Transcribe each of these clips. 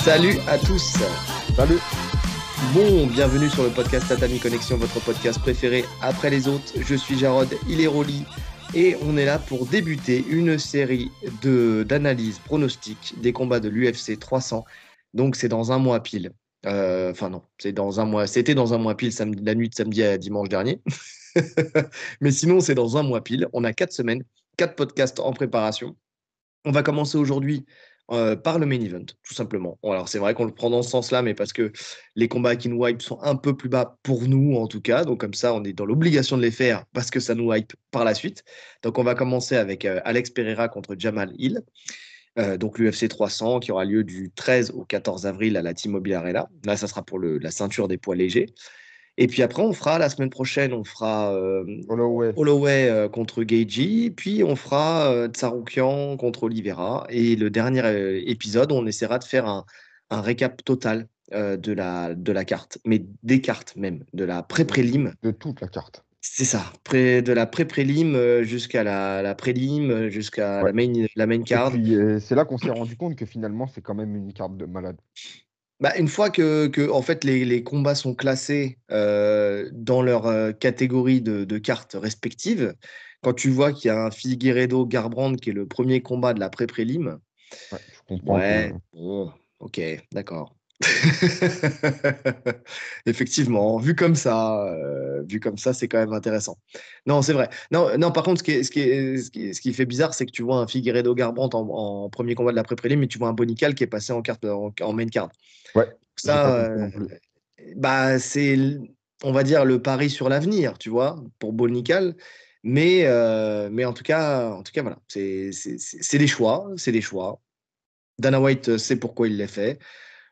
Salut à tous. Salut. Bon, bienvenue sur le podcast Tatami Connexion, votre podcast préféré après les autres. Je suis Jarod, il est Rolly et on est là pour débuter une série d'analyses pronostics des combats de l'UFC 300. Donc c'est dans un mois pile. Enfin non, c'est dans un mois. C'était dans un mois pile, la nuit de samedi à dimanche dernier. Mais sinon, c'est dans un mois pile. On a 4 semaines, 4 podcasts en préparation. On va commencer aujourd'hui par le main event, tout simplement. Bon, alors, c'est vrai qu'on le prend dans ce sens-là, mais parce que les combats qui nous hype sont un peu plus bas pour nous, en tout cas. Donc, comme ça, on est dans l'obligation de les faire parce que ça nous hype par la suite. Donc, on va commencer avec Alex Pereira contre Jamal Hill. Donc, l'UFC 300 qui aura lieu du 13 au 14 avril à la T-Mobile Arena. Là, ça sera pour la ceinture des poids légers. Et puis après, on fera la semaine prochaine, on fera Holloway. Holloway contre Gaethje, puis on fera Tsarukyan contre Oliveira. Et le dernier épisode, on essaiera de faire un récap total de la carte, mais des cartes même, de la pré-prélim. De toute la carte. C'est ça, de la pré-prélim jusqu'à la prélim, jusqu'à Ouais. la main Et card. puis, c'est là qu'on s'est rendu compte que finalement, c'est quand même une carte de malade. Bah, une fois que en fait, les combats sont classés dans leur catégorie de cartes respectives, quand tu vois qu'il y a un Figueiredo-Garbrandt qui est le premier combat de la pré-prélim, Ouais, je comprends que. ouais, bon, ok, d'accord. Effectivement, vu comme ça, c'est quand même intéressant. Non, c'est vrai. Non, non, par contre, ce qui fait bizarre, c'est que tu vois un Figueiredo-Garbrandt en premier combat de la pré-prélim, mais tu vois un Bonical qui est passé en main card. Ouais, j'ai pas Ça, compris non plus. bah, on va dire, le pari sur l'avenir, tu vois, pour Bonical. Mais en tout cas, voilà, c'est des choix, c'est des choix. Dana White sait pourquoi il l'a fait.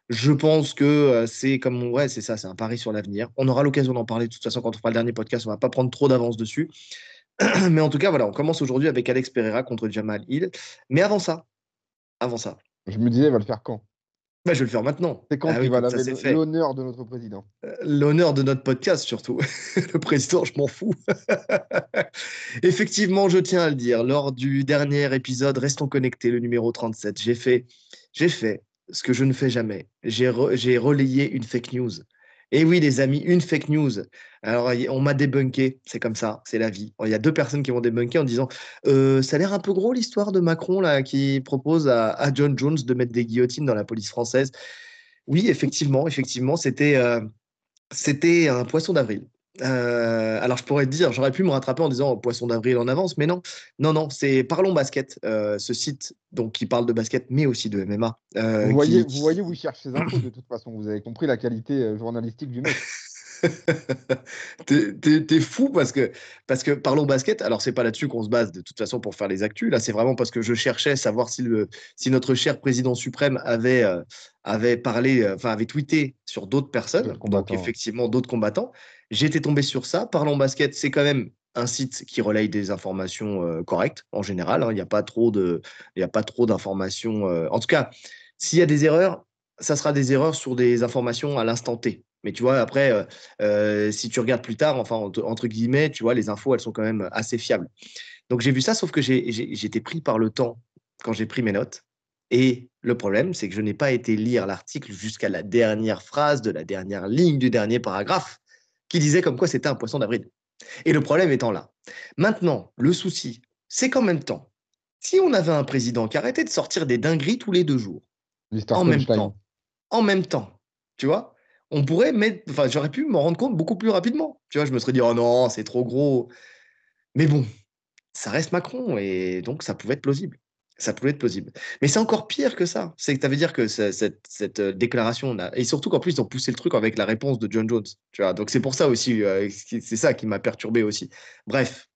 Je pense que c'est comme, ouais, c'est ça, c'est un pari sur l'avenir. On aura l'occasion d'en parler de toute façon quand on fera le dernier podcast. On va pas prendre trop d'avance dessus. Mais en tout cas, voilà, on commence aujourd'hui avec Alex Pereira contre Jamal Hill. Mais avant ça, Je me disais, il va le faire quand? bah, je vais le faire maintenant. C'est quand Ah qu'il oui, va comme ça, laver c'est fait. l'honneur de notre président? L'honneur de notre podcast, surtout. Le président, je m'en fous. Effectivement, je tiens à le dire, lors du dernier épisode, Restons connectés, le numéro 37, j'ai fait ce que je ne fais jamais. J'ai relayé une fake news. Et oui, les amis, une fake news. Alors, on m'a débunké, c'est comme ça, c'est la vie. Il y a 2 personnes qui m'ont débunké en disant ça a l'air un peu gros l'histoire de Macron là, qui propose à John Jones de mettre des guillotines dans la police française. Oui, effectivement, c'était un poisson d'avril. Alors je pourrais te dire, j'aurais pu me rattraper en disant poisson d'avril en avance, mais non, non, non, c'est Parlons Basket, ce site donc qui parle de basket, mais aussi de MMA, Vous voyez où il cherche ses infos de toute façon. Vous avez compris la qualité journalistique du mec. T'es fou parce que Parlons Basket, alors c'est pas là-dessus qu'on se base de toute façon pour faire les actus, là c'est vraiment parce que je cherchais à savoir si notre cher président suprême avait parlé, enfin avait tweeté sur d'autres personnes, D'autres donc combattants. effectivement d'autres combattants. J'étais tombé sur ça. Parlons Basket, c'est quand même un site qui relaye des informations correctes en général, hein. Il y a pas trop d'informations. En tout cas, s'il y a des erreurs, ça sera des erreurs sur des informations à l'instant T. Mais tu vois, après, si tu regardes plus tard, enfin, entre guillemets, tu vois, les infos, elles sont quand même assez fiables. Donc j'ai vu ça, sauf que j'étais pris par le temps quand j'ai pris mes notes. Et le problème, c'est que je n'ai pas été lire l'article jusqu'à la dernière phrase de la dernière ligne du dernier paragraphe qui disait comme quoi c'était un poisson d'avril. Et le problème étant là. Maintenant, le souci, c'est qu'en même temps, si on avait un président qui arrêtait de sortir des dingueries tous les 2 jours, Mister en même Punchline. temps, tu vois, on pourrait mettre, enfin, j'aurais pu m'en rendre compte beaucoup plus rapidement. Tu vois, je me serais dit, oh non, c'est trop gros. Mais bon, ça reste Macron et donc ça pouvait être plausible. Ça pouvait être plausible. Mais c'est encore pire que ça. C'est que ça veut dire que cette déclaration, et surtout qu'en plus, ils ont poussé le truc avec la réponse de John Jones. Tu vois, donc c'est pour ça aussi, c'est ça qui m'a perturbé aussi. Bref,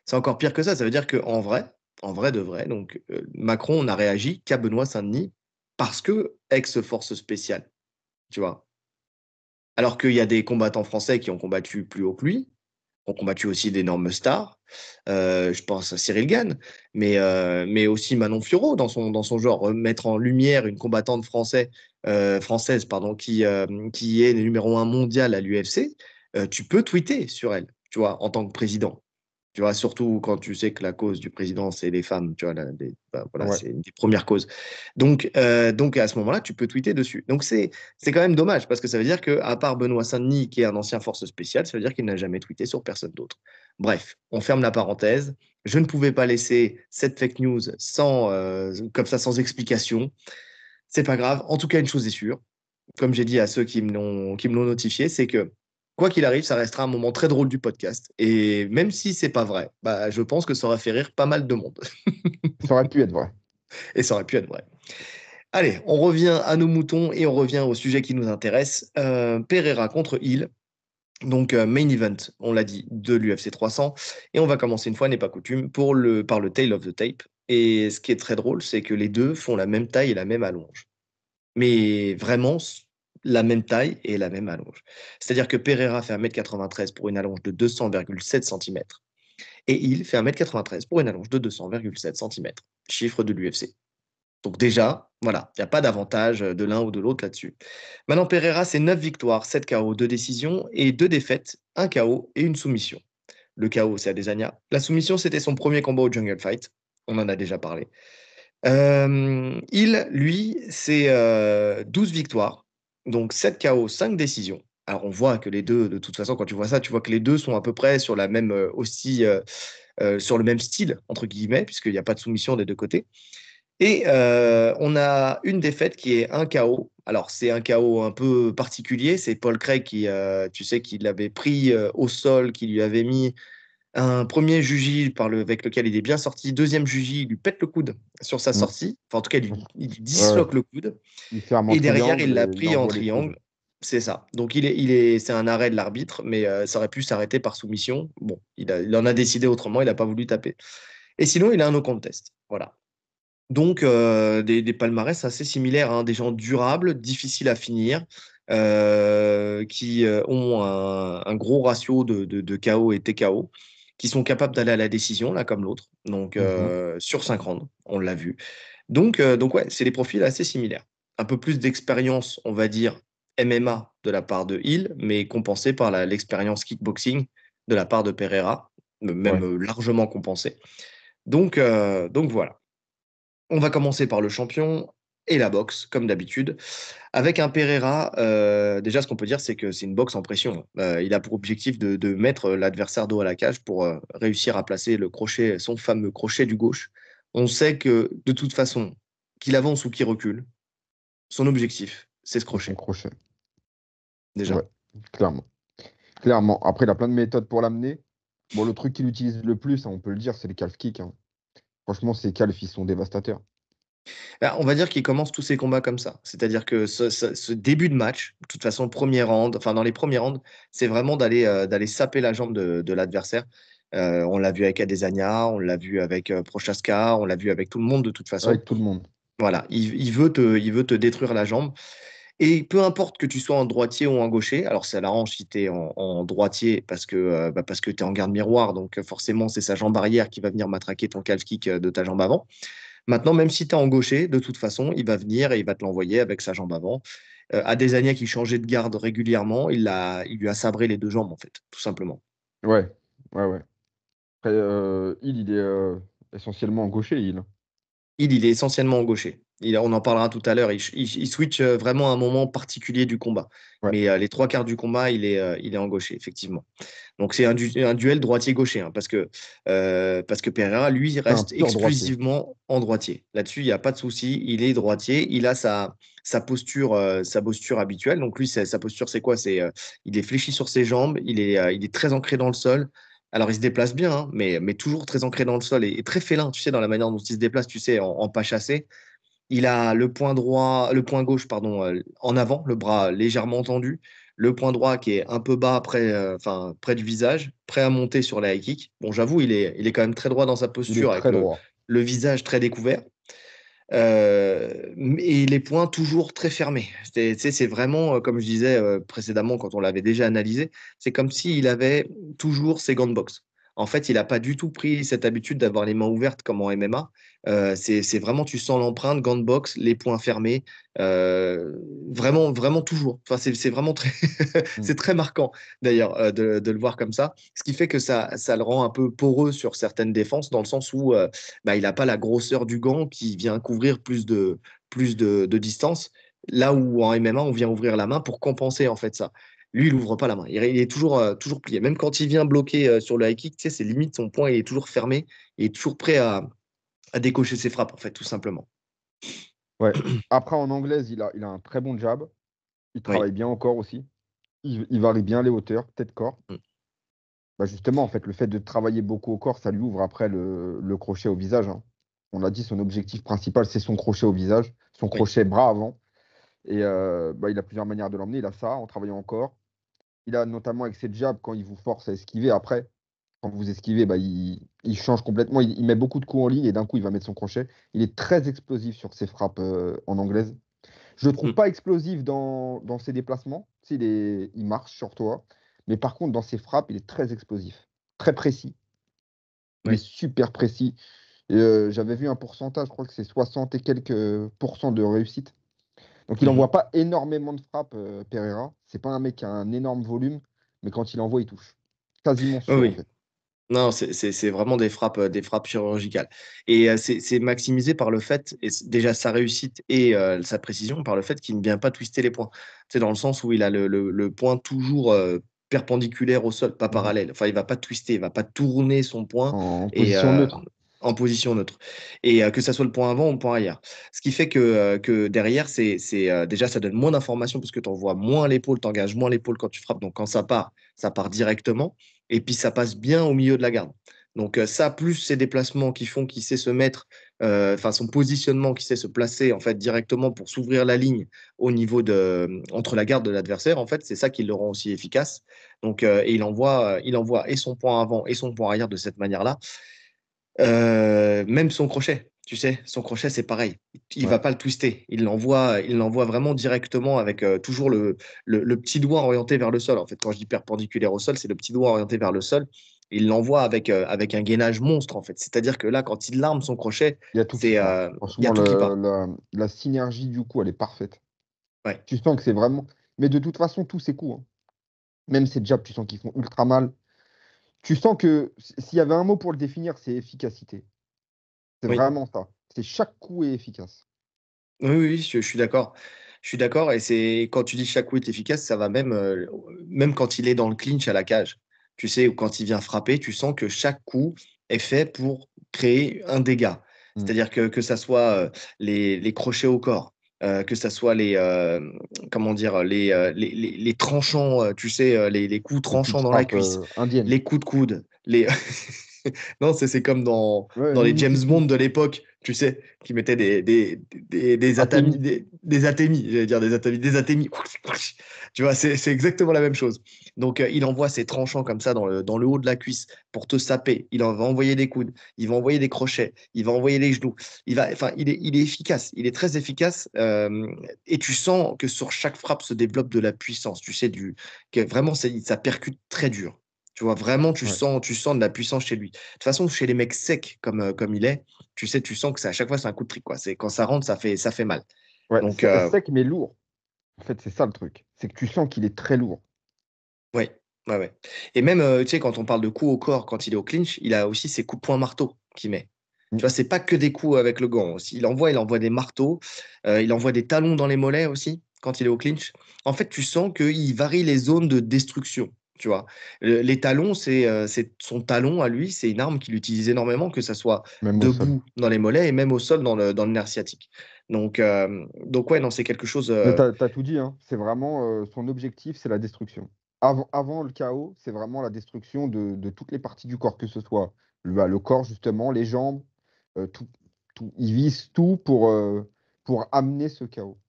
c'est encore pire que ça. Ça veut dire en vrai de vrai, donc Macron n'a réagi qu'à Benoît Saint-Denis parce que ex-force spéciale, tu vois. Alors qu'il y a des combattants français qui ont combattu plus haut que lui, ont combattu aussi d'énormes stars. Je pense à Cyril Gane, mais aussi Manon Fiorot dans son genre. Mettre en lumière une combattante française pardon, qui est numéro 1 mondial à l'UFC, tu peux tweeter sur elle, tu vois, en tant que président. Tu vois, surtout quand tu sais que la cause du président, c'est les femmes, tu vois, voilà, Ouais. c'est une des premières causes. Donc à ce moment-là, tu peux tweeter dessus. Donc c'est quand même dommage parce que ça veut dire que, à part Benoît Saint-Denis, qui est un ancien force spéciale, ça veut dire qu'il n'a jamais tweeté sur personne d'autre. Bref, on ferme la parenthèse. Je ne pouvais pas laisser cette fake news comme ça, sans explication. C'est pas grave. En tout cas, une chose est sûre, comme j'ai dit à ceux qui me l'ont notifié, c'est que quoi qu'il arrive, ça restera un moment très drôle du podcast. Et même si c'est pas vrai, bah, je pense que ça aurait fait rire pas mal de monde. Ça aurait pu être vrai. Et ça aurait pu être vrai. Allez, on revient à nos moutons et on revient au sujet qui nous intéresse. Pereira contre Hill. Donc, main event, on l'a dit, de l'UFC 300. Et on va commencer, une fois n'est pas coutume, par le tail of the tape. Et ce qui est très drôle, c'est que les deux font la même taille et la même allonge. Mais vraiment la même taille et la même allonge. C'est-à-dire que Pereira fait 1,93 m pour une allonge de 200,7 cm et il fait 1,93 m pour une allonge de 200,7 cm. Chiffre de l'UFC. Donc déjà, voilà, il n'y a pas d'avantage de l'un ou de l'autre là-dessus. Maintenant, Pereira, c'est 9 victoires, 7 KO, 2 décisions et 2 défaites, 1 KO et une soumission. Le KO, c'est Adesanya. La soumission, c'était son premier combat au Jungle Fight. On en a déjà parlé. Il, lui, c'est 12 victoires, donc 7 KO, 5 décisions. Alors, on voit que les deux, de toute façon, quand tu vois ça, tu vois que les deux sont à peu près sur la même, sur le même style, entre guillemets, puisqu'il n'y a pas de soumission des deux côtés. Et on a une défaite qui est un KO. Alors, c'est un KO un peu particulier. C'est Paul Craig qui, tu sais, qui l'avait pris au sol, qui lui avait mis un premier juji avec lequel il est bien sorti. Deuxième juji, il lui pète le coude sur sa Mm. sortie. Enfin, en tout cas, il Ouais. disloque le coude. Il ferme en Et derrière, triangle il l'a et il pris en envoie les coudes. triangle. C'est ça. Donc, c'est un arrêt de l'arbitre, mais ça aurait pu s'arrêter par soumission. Bon, il en a décidé autrement. Il n'a pas voulu taper. Et sinon, il a un no contest. Voilà. Donc, des palmarès assez similaires, hein, des gens durables, difficiles à finir, qui ont un gros ratio de KO et TKO, qui sont capables d'aller à la décision, là, comme l'autre. Donc, Mhm. sur 5 rounds, on l'a vu. Donc ouais, c'est des profils assez similaires. Un peu plus d'expérience, on va dire, MMA de la part de Hill, mais compensé par l'expérience kickboxing de la part de Pereira, même Ouais. largement compensé. Donc voilà. On va commencer par le champion et la boxe, comme d'habitude. Avec un Pereira, déjà, ce qu'on peut dire, c'est que c'est une boxe en pression. Il a pour objectif de mettre l'adversaire dos à la cage pour réussir à placer le crochet, son fameux crochet du gauche. On sait que, de toute façon, qu'il avance ou qu'il recule, son objectif, c'est ce C'est son crochet, crochet. Ouais, déjà. clairement. Clairement. Après, il a plein de méthodes pour l'amener. Bon, le truc qu'il utilise le plus, hein, on peut le dire, c'est les calf kicks, hein. Franchement, ces calfs, ils sont dévastateurs. Bah, on va dire qu'il commence tous ses combats comme ça. C'est-à-dire que ce début de match, de toute façon, premier round, enfin dans les premiers rounds, c'est vraiment d'aller saper la jambe de l'adversaire. On l'a vu avec Adesanya, on l'a vu avec Prochaska, on l'a vu avec tout le monde de toute façon. Avec tout le monde. Voilà, il veut te détruire la jambe. Et peu importe que tu sois en droitier ou en gaucher, alors ça l'arrange si tu es en droitier parce que tu es en garde miroir, donc forcément c'est sa jambe arrière qui va venir matraquer ton calf kick de ta jambe avant. Maintenant, même si tu es en gaucher, de toute façon, il va venir et il va te l'envoyer avec sa jambe avant. Adesanya qui changeait de garde régulièrement, il lui a sabré les deux jambes, en fait, tout simplement. Ouais, ouais, ouais. Après, il est essentiellement gaucher, il. Il est essentiellement en gaucher. On en parlera tout à l'heure. Il switch vraiment à un moment particulier du combat. Ouais. Mais les trois quarts du combat, il est en gaucher, effectivement. Donc c'est un duel droitier-gaucher, hein, parce que Pereira, lui, C'est un reste pur droitier. exclusivement en droitier. Là-dessus, il n'y a pas de souci. Il est droitier. Il a sa posture habituelle. Donc lui, sa posture, c'est quoi? Il est fléchi sur ses jambes. Il est très ancré dans le sol. Alors, il se déplace bien, hein, mais toujours très ancré dans le sol et très félin, tu sais, dans la manière dont il se déplace, tu sais, en pas chassé. Il a le point gauche, pardon, en avant, le bras légèrement tendu, le point droit qui est un peu bas enfin, près du visage, prêt à monter sur la high kick. Bon, j'avoue, il est quand même très droit dans sa Il est posture avec très droit. le visage très découvert. Et les points toujours très fermés. Tu sais, c'est vraiment, comme je disais précédemment quand on l'avait déjà analysé, c'est comme s'il avait toujours ses gants de boxe. En fait, il n'a pas du tout pris cette habitude d'avoir les mains ouvertes comme en MMA. C'est vraiment, tu sens l'empreinte, gant de boxe, les poings fermés, euh, vraiment, vraiment toujours. Enfin, c'est vraiment très, Mm. c'est très marquant d'ailleurs de le voir comme ça. Ce qui fait que ça le rend un peu poreux sur certaines défenses, dans le sens où bah, il n'a pas la grosseur du gant qui vient couvrir plus de distance. Là où en MMA, on vient ouvrir la main pour compenser en fait ça. Lui, il ouvre pas la main. Il est toujours plié. Même quand il vient bloquer sur le high kick, tu sais, c'est limite son poing, il est toujours fermé. Il est toujours prêt à décocher ses frappes, en fait, tout simplement. Ouais. Après, en anglaise, il a un très bon jab. Il Oui. travaille bien au corps aussi. Il varie bien les hauteurs, tête-corps. Mm. Bah justement, en fait, le fait de travailler beaucoup au corps, ça lui ouvre après le crochet au visage, hein. On a dit son objectif principal, c'est son crochet au visage, son Oui. crochet bras avant. Et bah, il a plusieurs manières de l'emmener. Il a ça en travaillant au corps. Il a notamment avec ses jabs, quand il vous force à esquiver, après, quand vous esquivez, bah, il change complètement. Il met beaucoup de coups en ligne et d'un coup, il va mettre son crochet. Il est très explosif sur ses frappes en anglaise. Je le trouve Mm. pas explosif dans ses déplacements. Il marche sur toi. Mais par contre, dans ses frappes, il est très explosif. Très précis. Il est Oui. super précis. Et, j'avais vu un pourcentage, je crois que c'est 60 et quelques pourcents de réussite. Donc il Mhm. n'envoie pas énormément de frappes, Pereira. C'est pas un mec qui a un énorme volume, mais quand il envoie, il touche. Quasiment Oui, sûr, en oui. fait. Non, c'est vraiment des frappes chirurgicales. Et c'est maximisé par le fait, déjà sa réussite et sa précision, par le fait qu'il ne vient pas twister les points. C'est dans le sens où il a le point toujours perpendiculaire au sol, pas Mhm. parallèle. Enfin, il va pas twister, il va pas tourner son point En et, position neutre. en position neutre. Et que ça soit le point avant ou le point arrière. Ce qui fait que derrière, déjà, ça donne moins d'informations parce que tu envoies moins l'épaule, tu engages moins l'épaule quand tu frappes. Donc quand ça part directement. Et puis ça passe bien au milieu de la garde. Donc ça, plus ses déplacements qui font qu'il sait se mettre, enfin son positionnement qui sait se placer en fait directement pour s'ouvrir la ligne au niveau entre la garde de l'adversaire, en fait, c'est ça qui le rend aussi efficace. Donc et il envoie et son point avant et son point arrière de cette manière-là. Même son crochet, tu sais, son crochet, c'est pareil. Il Ouais. va pas le twister. Il l'envoie vraiment directement avec toujours le petit doigt orienté vers le sol. En fait, quand je dis perpendiculaire au sol, c'est le petit doigt orienté vers le sol. Il l'envoie avec un gainage monstre, en fait. C'est-à-dire que là, quand il arme son crochet, Il y a tout qui c'est, part. il y a Franchement, tout qui part. la synergie du coup, elle est parfaite. Ouais. Tu sens que c'est vraiment. Mais de toute façon, tous ces coups, hein, même ces jabs, tu sens qu'ils font ultra mal. Tu sens que s'il y avait un mot pour le définir, c'est efficacité. C'est Oui. vraiment ça. C'est chaque coup est efficace. Oui, oui, oui, je suis d'accord. Je suis d'accord. Et c'est quand tu dis chaque coup est efficace, ça va même quand il est dans le clinch à la cage. Tu sais, ou quand il vient frapper, tu sens que chaque coup est fait pour créer un dégât. Mm. C'est-à-dire que ça soit les crochets au corps, que ça soit comment dire, les tranchants, tu sais, les coups Les petites tranchants dans la frappes cuisse, indiennes. les coups de coude, Non, c'est comme Ouais, dans les James Bond Mimikiki. de l'époque, tu sais, qui mettaient des atamis, Athémie. des atémis, j'allais dire des atémis. Tu vois, c'est exactement la même chose. Donc, il envoie ses tranchants comme ça dans le haut de la cuisse pour te saper. Il en va envoyer des coudes, il va envoyer des crochets, il va envoyer les genoux. Enfin, il est efficace, il est très efficace. Et tu sens que sur chaque frappe se développe de la puissance. Tu sais, que vraiment, ça percute très dur. Tu vois, vraiment, tu Ouais. sens, tu sens de la puissance chez lui. De toute façon, chez les mecs secs comme il est, tu sais, tu sens que à chaque fois, c'est un coup de trick, quoi. Quand ça rentre, ça fait mal. Ouais, Donc, sec mais lourd. En fait, c'est ça le truc. C'est que tu sens qu'il est très lourd. ouais, ouais, ouais. Et même, tu sais, quand on parle de coups au corps, quand il est au clinch, il a aussi ses coups de poing marteau qu'il met. Tu Mm. vois, c'est pas que des coups avec le gant aussi. Il envoie des marteaux, il envoie des talons dans les mollets aussi quand il est au clinch. En fait, tu sens qu'il varie les zones de destruction. Tu vois, les talons, c'est son talon à lui, c'est une arme qu'il utilise énormément, que ça soit Même au sol. debout dans les mollets et même au sol dans le nerf sciatique. Donc ouais, non, c'est quelque chose. Mais t'as tout dit, hein. C'est vraiment son objectif, c'est la destruction. Avant le chaos, c'est vraiment la destruction de toutes les parties du corps, que ce soit le corps, justement, les jambes, tout, tout. Il vise tout pour amener ce chaos.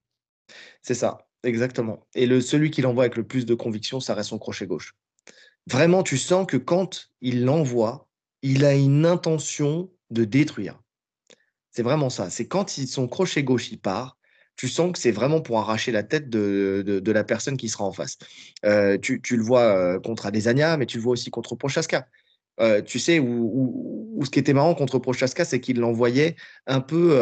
C'est ça, exactement. Et celui qui l'envoie avec le plus de conviction, ça reste son crochet gauche. Vraiment, tu sens que quand il l'envoie, il a une intention de détruire. C'est vraiment ça. C'est quand son crochet gauche il part, tu sens que c'est vraiment pour arracher la tête de la personne qui sera en face. Tu le vois contre Adesanya, mais tu le vois aussi contre Prochaska. Tu sais, où ce qui était marrant contre Prochaska, c'est qu'il l'envoyait un peu,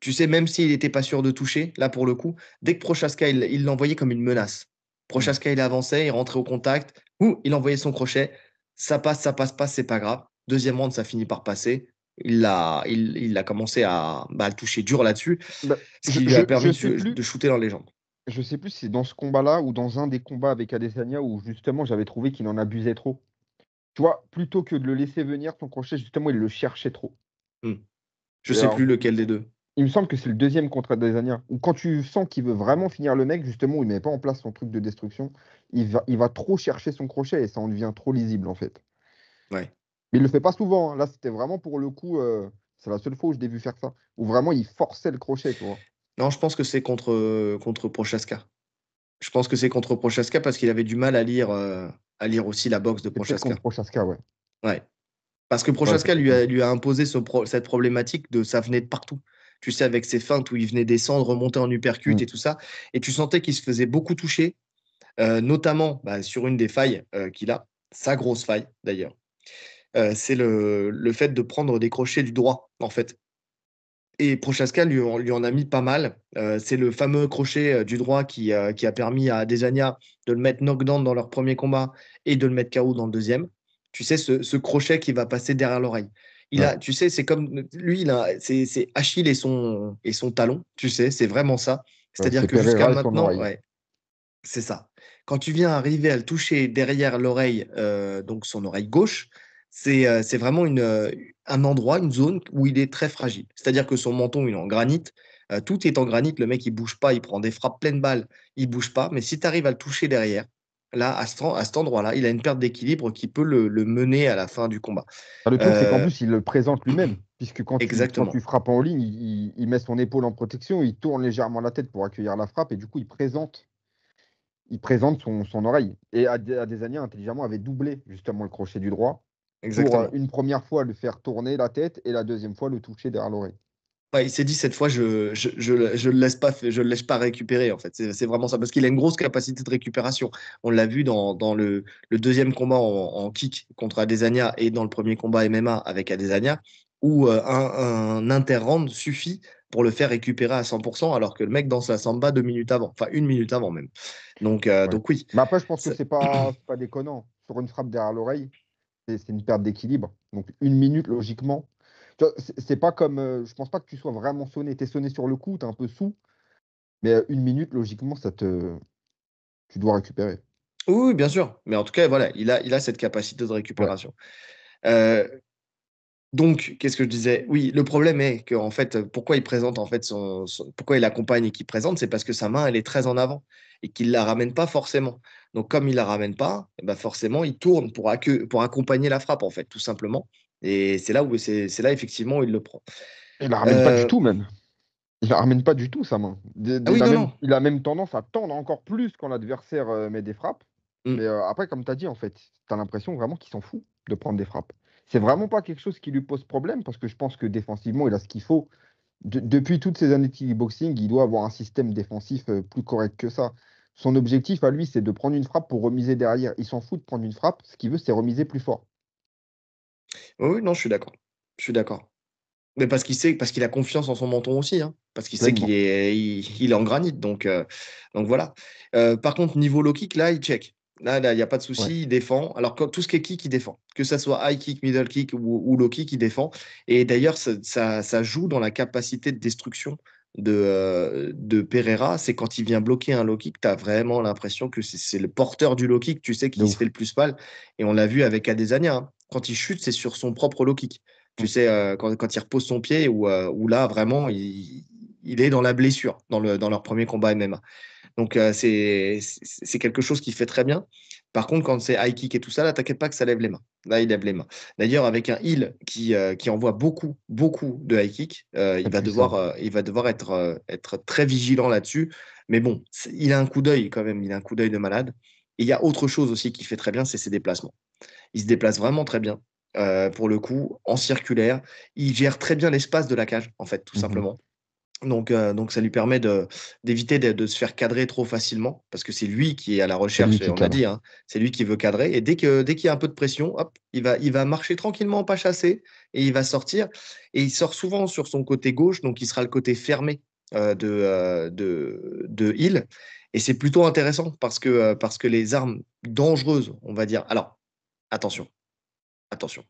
tu sais, même s'il n'était pas sûr de toucher, là pour le coup, dès que Prochaska, il l'envoyait comme une menace. Mm. Prochaska, il avançait, il rentrait au contact, il envoyait son crochet, ça passe pas, c'est pas grave. Deuxième round, ça finit par passer. Il a commencé à le toucher dur là-dessus, Bah, ce qui lui a permis je sais plus. de shooter dans les jambes. Je sais plus si c'est dans ce combat-là ou dans un des combats avec Adesanya où justement j'avais trouvé qu'il en abusait trop. Tu vois, plutôt que de le laisser venir son crochet, justement, il le cherchait trop. Hmm. Je Et sais alors, plus lequel des deux. il me semble que c'est le deuxième contre Adesanya. Ou quand tu sens qu'il veut vraiment finir le mec, justement, où il met pas en place son truc de destruction, il va trop chercher son crochet et ça en devient trop lisible en fait. Ouais. Mais il le fait pas souvent, hein. Là, c'était vraiment pour le coup, c'est la seule fois où je l'ai vu faire ça. Où vraiment il forçait le crochet, tu vois. Non, je pense que c'est contre Prochaska. Je pense que c'est contre Prochaska parce qu'il avait du mal à lire aussi la boxe de C'est peut-être Prochaska. contre Prochaska, ouais. Ouais. Parce que Ouais, c'est Prochaska possible. lui a imposé cette problématique de ça venait de partout. Tu sais, avec ses feintes où il venait descendre, remonter en uppercut Mm. et tout ça. Et tu sentais qu'il se faisait beaucoup toucher, notamment sur une des failles qu'il a, sa grosse faille d'ailleurs. C'est le fait de prendre des crochets du droit, en fait. Et Prochaska lui en a mis pas mal. C'est le fameux crochet du droit qui a permis à Adesanya de le mettre knockdown dans leur premier combat et de le mettre KO dans le deuxième. Tu sais, ce crochet qui va passer derrière l'oreille. Ouais. Tu sais, c'est comme lui, c'est Achille et son talon. Tu sais, c'est vraiment ça. C'est-à-dire C'est que jusqu'à Pereira et son maintenant, oreille. ouais, c'est ça. Quand tu viens arriver à le toucher derrière l'oreille, donc son oreille gauche, c'est vraiment un endroit, une zone où il est très fragile. C'est-à-dire que son menton, il est en granit. Tout est en granit. Le mec, il bouge pas. Il prend des frappes pleines balles. Il bouge pas. Mais si tu arrives à le toucher derrière, là, à cet endroit-là, il a une perte d'équilibre qui peut le mener à la fin du combat. Ah, le truc, c'est qu'en Euh, plus, il le présente lui-même, puisque quand tu exactement. frappes en ligne, il met son épaule en protection, il tourne légèrement la tête pour accueillir la frappe, et du coup, il présente son oreille. Et Adesanya, intelligemment, avait doublé justement le crochet du droit pour Exactement. une première fois le faire tourner la tête, et la deuxième fois le toucher derrière l'oreille. Ouais, il s'est dit cette fois, je le laisse pas, je le laisse pas récupérer en fait. C'est vraiment ça parce qu'il a une grosse capacité de récupération. On l'a vu dans le deuxième combat en kick contre Adesanya et dans le premier combat MMA avec Adesanya où un interround suffit pour le faire récupérer à 100% alors que le mec danse la samba 2 minutes avant, enfin 1 minute avant même. Ouais. Donc oui. Mais après, je pense que Ça- c'est pas déconnant. Sur une frappe derrière l'oreille, c'est une perte d'équilibre. Donc, une minute, logiquement. Tu vois, c'est pas comme. Je pense pas que tu sois vraiment sonné. T'es sonné sur le coup, t'es un peu sous. Mais une minute, logiquement, tu dois récupérer. Oui, oui, bien sûr. Mais en tout cas, voilà, il a cette capacité de Ouais. récupération. Euh, Donc, qu'est-ce que je disais? Oui, le problème est que en fait, pourquoi il présente en fait pourquoi il accompagne et qu'il présente, c'est parce que sa main elle est très en avant et qu'il la ramène pas forcément. Donc, comme il la ramène pas, eh ben forcément, il tourne pour accompagner la frappe en fait, tout simplement. Et c'est là effectivement où il le prend. Il la ramène pas du Euh, tout, même. Il la ramène pas du tout, sa main. Ah oui, non, non. Il a même tendance à tendre encore plus quand l'adversaire met des frappes. Mais Mm. après, comme tu as dit, en fait, tu as l'impression vraiment qu'il s'en fout de prendre des frappes. C'est vraiment pas quelque chose qui lui pose problème parce que je pense que défensivement, il a ce qu'il faut. Depuis toutes ces années de kickboxing, il doit avoir un système défensif plus correct que ça. Son objectif à lui, c'est de prendre une frappe pour remiser derrière. Il s'en fout de prendre une frappe. Ce qu'il veut, c'est remiser plus fort. Oui, oui, non, je suis d'accord. Je suis d'accord. Mais parce qu'il a confiance en son menton aussi, hein. Parce qu'il sait Pleinement. il est en granit. Donc voilà. Par contre, niveau low kick, là, il check. Là, il n'y a pas de Ouais. souci, il défend. Alors, tout ce qui est kick, il défend. Que ça soit high kick, middle kick ou low kick, il défend. Et d'ailleurs, ça joue dans la capacité de destruction de Pereira. C'est quand il vient bloquer un low kick, tu as vraiment l'impression que c'est le porteur du low kick, tu sais, De qui se fait ouf. le plus mal. Et on l'a vu avec Adesanya, hein. Quand il chute, c'est sur son propre low kick. Tu Mm. sais, quand il repose son pied, où là, vraiment, il est dans la blessure dans leur premier combat MMA. Donc, c'est quelque chose qu'il fait très bien. Par contre, quand c'est high kick et tout ça, là, t'inquiète pas que ça lève les mains. Là, il lève les mains. D'ailleurs, avec un heel qui envoie beaucoup, beaucoup de high kick, Très puissant. il va devoir être très vigilant là-dessus. Mais bon, il a un coup d'œil quand même. Il a un coup d'œil de malade. Et il y a autre chose aussi qu'il fait très bien, c'est ses déplacements. Il se déplace vraiment très bien, pour le coup, en circulaire. Il gère très bien l'espace de la cage, en fait, tout Mhm. simplement. Donc ça lui permet d'éviter de se faire cadrer trop facilement, parce que c'est lui qui est à la C'est lui recherche, et qui on a cadre. dit, hein, c'est lui qui veut cadrer. Et dès qu'il y a un peu de pression, hop, il va marcher tranquillement, pas chasser, et il va sortir. Et il sort souvent sur son côté gauche, donc il sera le côté fermé de Hill. Et c'est plutôt intéressant parce que les armes dangereuses, on va dire. Alors, attention, attention.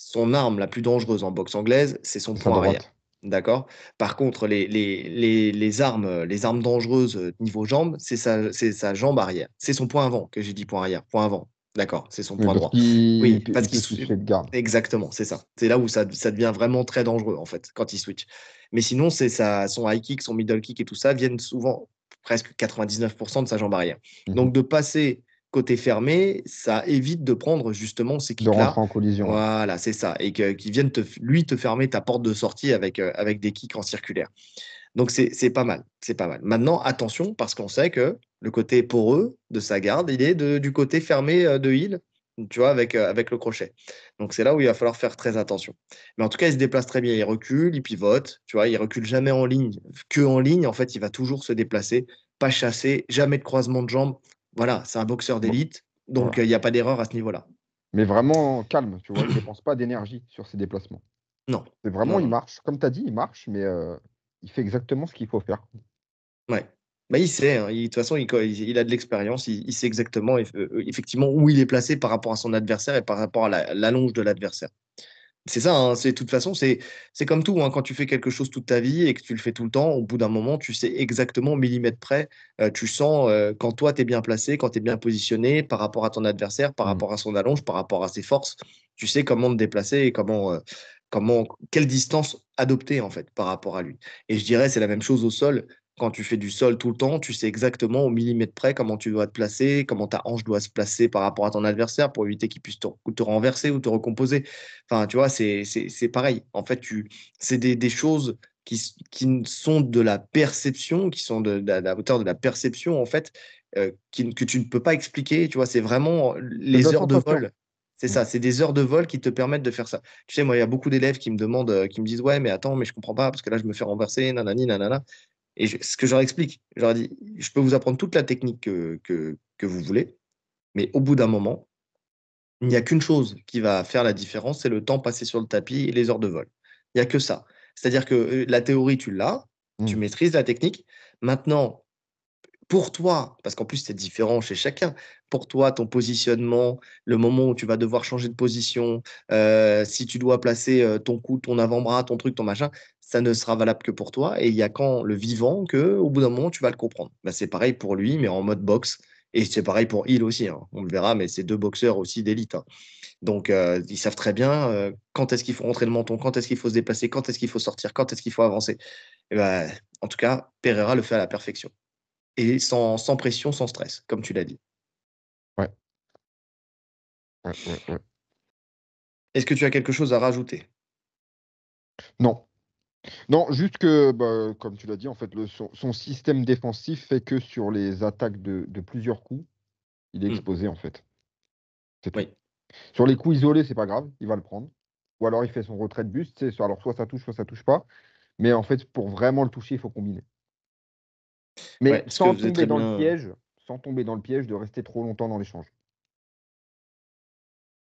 Son arme la plus dangereuse en boxe anglaise, c'est son C'est sa poing arrière. droite. D'accord? Par contre, les armes dangereuses niveau jambe, c'est sa jambe arrière. C'est son point avant que j'ai dit point arrière. Point avant. D'accord, c'est son Mais point parce droit. qu'il Oui, parce il qu'il peut switcher de garde. exactement, c'est ça. C'est là où ça devient vraiment très dangereux, en fait, quand il switch. Mais sinon, son high kick, son middle kick et tout ça viennent souvent, presque 99% de sa jambe arrière. Mhm. Donc, de passer côté fermé, ça évite de prendre justement ces De kicks-là. rentrer en collision. Ouais. Voilà, c'est ça. Et qu'ils viennent lui te fermer ta porte de sortie avec des kicks en circulaire. Donc, c'est pas mal. C'est pas mal. Maintenant, attention, parce qu'on sait que le côté poreux de sa garde, il est du côté fermé de Hill, tu vois, avec le crochet. Donc, c'est là où il va falloir faire très attention. Mais en tout cas, il se déplace très bien. Il recule, il pivote. Tu vois, il recule jamais en ligne. Que en ligne, en fait, il va toujours se déplacer, pas chasser, jamais de croisement de jambes. Voilà, c'est un boxeur Bon, d'élite. Donc, voilà. il n'y a pas d'erreur à ce niveau-là. Mais vraiment calme, tu vois, il dépense pas d'énergie sur ses déplacements. Non, C'est vraiment, non, il non. marche. Comme tu as dit, il marche, mais il fait exactement ce qu'il faut faire. Ouais. Bah, il sait, hein. De toute façon, il a de l'expérience, il sait exactement effectivement où il est placé par rapport à son adversaire et par rapport à l'allonge de l'adversaire. C'est ça, hein, de toute façon, c'est comme tout, hein, quand tu fais quelque chose toute ta vie et que tu le fais tout le temps, au bout d'un moment, tu sais exactement au millimètre près, tu sens quand toi, tu es bien placé, quand tu es bien positionné par rapport à ton adversaire, par Mm. rapport à son allonge, par rapport à ses forces, tu sais comment te déplacer et quelle distance adopter en fait par rapport à lui. Et je dirais, c'est la même chose au sol. Quand tu fais du sol tout le temps, tu sais exactement au millimètre près comment tu dois te placer, comment ta hanche doit se placer par rapport à ton adversaire pour éviter qu'il puisse te renverser ou te recomposer. Enfin, tu vois, c'est pareil. En fait, c'est des choses qui sont de la perception, qui sont de la hauteur de la perception, en fait, que tu ne peux pas expliquer. Tu vois, c'est vraiment C'est de la les heures de sensation. vol. C'est Mm. ça, c'est des heures de vol qui te permettent de faire ça. Tu sais, moi, il y a beaucoup d'élèves qui me demandent, qui me disent, ouais, mais attends, mais je comprends pas, parce que là, je me fais renverser, nanani, nanana. Et ce que je leur explique, je leur dis, je peux vous apprendre toute la technique que vous voulez, mais au bout d'un moment, il n'y a qu'une chose qui va faire la différence, c'est le temps passé sur le tapis et les heures de vol. Il n'y a que ça. C'est-à-dire que la théorie, tu l'as, tu Mm. maîtrises la technique. Maintenant, pour toi, parce qu'en plus c'est différent chez chacun, pour toi, ton positionnement, le moment où tu vas devoir changer de position, si tu dois placer ton cou, ton avant-bras, ton truc, ton machin, ça ne sera valable que pour toi. Et il y a quand le vivant que, au bout d'un moment, tu vas le comprendre. Bah, c'est pareil pour lui, mais en mode boxe. Et c'est pareil pour Hill aussi, hein. On le verra, mais c'est deux boxeurs aussi d'élite, hein. Donc, ils savent très bien quand est-ce qu'il faut rentrer le menton, quand est-ce qu'il faut se déplacer, quand est-ce qu'il faut sortir, quand est-ce qu'il faut avancer. Et ben, en tout cas, Pereira le fait à la perfection. Et sans pression, sans stress, comme tu l'as dit. Ouais, ouais, ouais, ouais. Est-ce que tu as quelque chose à rajouter? Non. Non, juste que, bah, comme tu l'as dit, en fait, son système défensif fait que sur les attaques de plusieurs coups, il est Hmm. exposé, en fait. C'est tout. Oui, Sur les coups isolés, c'est pas grave, il va le prendre. Ou alors il fait son retrait de buste, alors soit ça touche pas. Mais en fait, pour vraiment le toucher, il faut combiner. ouais, Mais ce que sans faisait tomber très dans le bien, piège, sans tomber dans le piège de rester trop longtemps dans l'échange.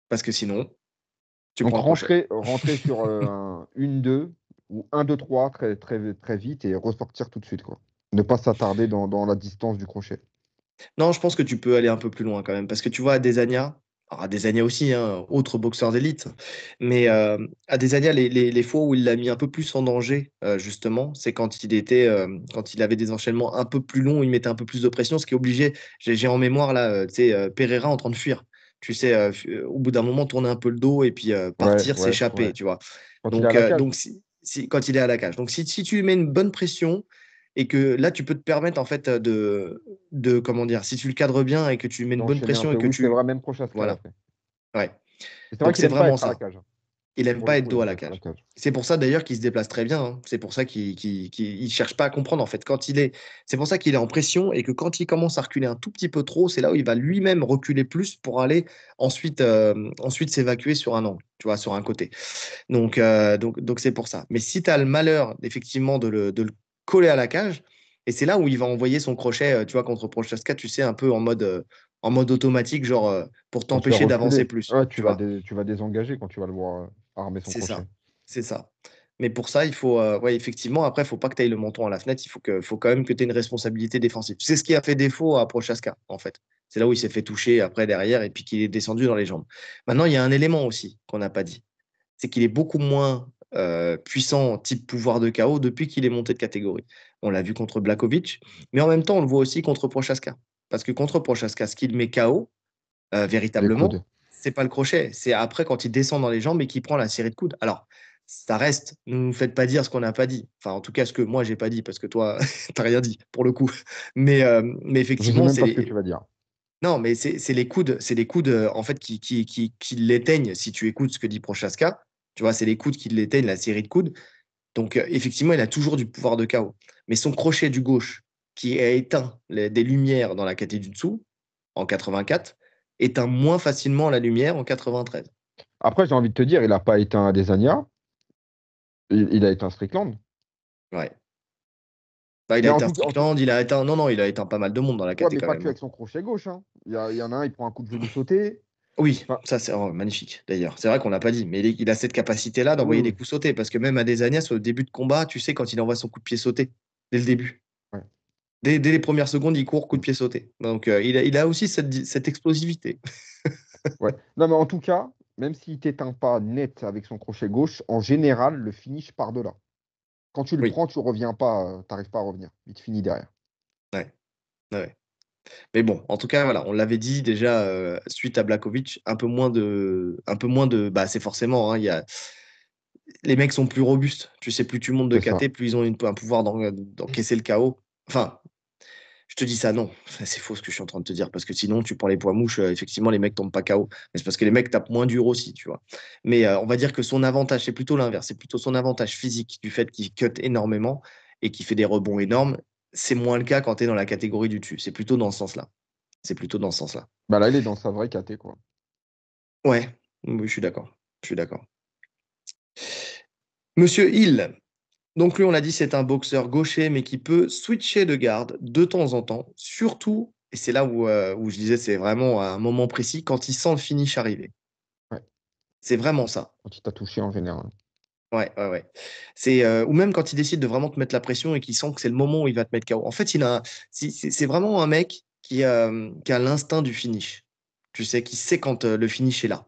parce que sinon, tu Donc prends le crochet. rentrer sur un 1-2 ou 1-2-3 très, très, très vite et ressortir tout de suite, quoi. Ne pas s'attarder dans la distance du crochet. Non, je pense que tu peux aller un peu plus loin quand même, parce que tu vois, Adesanya, alors Adesanya aussi, hein, autre boxeur d'élite, mais Adesanya, les fois où il l'a mis un peu plus en danger, justement, c'est quand il avait des enchaînements un peu plus longs, il mettait un peu plus de pression, ce qui obligeait, j'ai en mémoire là, tu sais, Pereira en train de fuir. Tu sais, au bout d'un moment, tourner un peu le dos et puis Ouais, partir, ouais, ouais. s'échapper, tu vois. Quand il est à la cage. Donc quand il est à la cage. Donc, si tu lui mets une bonne pression et que là, tu peux te permettre, en fait, comment dire, si tu le cadres bien et que tu lui mets une bonne D'enchaîner un pression peu. et que Oui, c'est tu. vrai, même Prochaska l'a Voilà. fait. Ouais. Et c'est vrai Donc, qu'il c'est aime pas vraiment être à la ça. cage. Il aime Pour le pas être coup, il dos aime à pas la être à la cage. cage. C'est pour ça d'ailleurs qu'il se déplace très bien, hein. C'est pour ça qu'il cherche pas à comprendre en fait. C'est pour ça qu'il est en pression et que quand il commence à reculer un tout petit peu trop, c'est là où il va lui-même reculer plus pour aller ensuite s'évacuer sur un angle, tu vois, sur un côté. Donc c'est pour ça. Mais si tu as le malheur effectivement collé à la cage. Et c'est là où il va envoyer son crochet, tu vois, contre Prochaska, tu sais, un peu en mode automatique, genre pour Pour te faire t'empêcher d'avancer reculer. plus, Ouais, tu vois. tu vas désengager quand tu vas le voir armer son C'est crochet. ça. C'est ça. Mais pour ça, il faut, ouais, effectivement, après, il faut pas que tu ailles le menton à la fenêtre, faut quand même que tu aies une responsabilité défensive. C'est ce qui a fait défaut à Prochaska, en fait. C'est là où il s'est fait toucher après derrière et puis qu'il est descendu dans les jambes. Maintenant, il y a un élément aussi qu'on n'a pas dit. C'est qu'il est beaucoup moins puissant type pouvoir de KO depuis qu'il est monté de catégorie. On l'a vu contre Blakovic, mais en même temps, on le voit aussi contre Prochaska. Parce que contre Prochaska, ce qu'il met KO, Les véritablement, coudes. c'est pas le crochet. C'est après quand il descend dans les jambes et qu'il prend la série de coudes. Alors, ça reste, ne nous faites pas dire ce qu'on n'a pas dit. Enfin, en tout cas, ce que moi, j'ai pas dit, parce que toi, t'as rien dit, pour le coup. Mais Je sais effectivement, même pas ce que tu vas dire. non, mais c'est les coudes en fait qui l'éteignent si tu écoutes ce que dit Prochaska. Tu vois, c'est les coudes qui l'éteignent, la série de coudes. Donc, effectivement, il a toujours du pouvoir de KO. Mais son crochet du gauche, qui a éteint des lumières dans la caté du dessous, en 84, éteint moins facilement la lumière en 93. Après, j'ai envie de te dire, il a pas éteint Adesanya, il a éteint Strickland. Ouais. Bah, il Mais a en éteint tout cas, Strickland, il a éteint. Non, non, il a éteint pas mal de monde dans la ouais, caté mais quand pas même, que hein. avec son crochet gauche, hein. Il y en a un, il prend un coup de genou sauté. Oui, Enfin, ça c'est magnifique d'ailleurs. C'est vrai qu'on l'a pas dit, mais il a cette capacité-là oui, d'envoyer des oui. coups sautés. Parce que même Adesanya, au début de combat, tu sais, quand il envoie son coup de pied sauté, dès le début. Ouais. Dès les premières secondes, il court, coup de Mm. pied sauté. Donc il a aussi cette explosivité. Ouais. Non, mais en tout cas, même s'il t'éteint pas net avec son crochet gauche, en général, le finish part de là. Quand tu le Oui, prends, tu reviens pas, t'arrives pas à revenir. Il te finit derrière. ouais, ouais. Mais bon, en tout cas, voilà, on l'avait dit déjà suite à Blakovic, un peu moins de, bah c'est forcément, hein, les mecs sont plus robustes. Tu sais, plus tu montes de C'est ça. KT, plus ils ont un pouvoir d'encaisser le KO. Enfin, je te dis ça, non. C'est faux ce que je suis en train de te dire, parce que sinon, tu prends les poids mouches, effectivement, les mecs tombent pas KO. Mais c'est parce que les mecs tapent moins dur aussi, tu vois. Mais on va dire que son avantage, c'est plutôt l'inverse. C'est plutôt son avantage physique du fait qu'il cut énormément et qu'il fait des rebonds énormes. C'est moins le cas quand tu es dans la catégorie du dessus. C'est plutôt dans ce sens-là. C'est plutôt dans ce sens-là. Bah là, il est dans sa vraie KT, quoi. Ouais, oui, je suis d'accord. Je suis d'accord. Monsieur Hill, donc lui, on l'a dit, c'est un boxeur gaucher, mais qui peut switcher de garde de temps en temps, surtout, et c'est là où je disais, c'est vraiment à un moment précis, quand il sent le finish arriver. Ouais. C'est vraiment ça. Quand il t'a touché en général. Ouais, ouais, ouais. Ou même quand il décide de vraiment te mettre la pression et qu'il sent que c'est le moment où il va te mettre KO. En fait, c'est vraiment un mec qui a l'instinct du finish. Tu sais, qui sait quand le finish est là.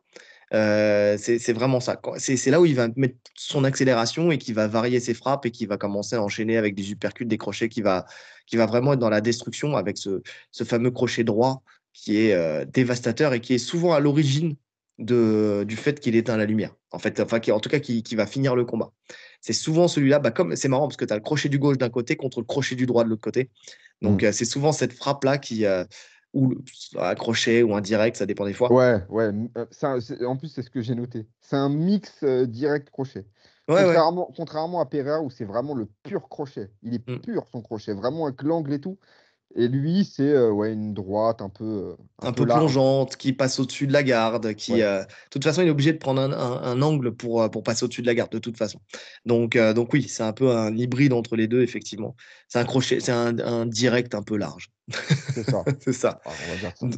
C'est vraiment ça. C'est là où il va mettre son accélération et qui va varier ses frappes et qui va commencer à enchaîner avec des uppercuts, des crochets, qui va vraiment être dans la destruction avec ce fameux crochet droit qui est dévastateur et qui est souvent à l'origine du fait qu'il éteint la lumière. En fait, enfin, en tout cas, qui va finir le combat. C'est souvent celui-là, bah, comme c'est marrant parce que tu as le crochet du gauche d'un côté contre le crochet du droit de l'autre côté. Donc, Mm. c'est souvent cette frappe-là ou un crochet ou un direct, ça dépend des fois. Ouais, ouais. En plus, c'est ce que j'ai noté. C'est un mix direct crochet. Ouais, ouais. Contrairement à Pereira, où c'est vraiment le pur crochet. Il est Mm. pur, son crochet, vraiment avec l'angle et tout. Et lui, c'est ouais, une droite un Un peu peu large. plongeante, qui passe au-dessus de la garde, Ouais, de toute façon, il est obligé de prendre un angle pour passer au-dessus de la garde, de toute façon. Donc oui, c'est un peu un hybride entre les deux, effectivement. C'est un crochet, c'est un direct un peu large. c'est ça. C'est ça. Ah, on va dire ça. D-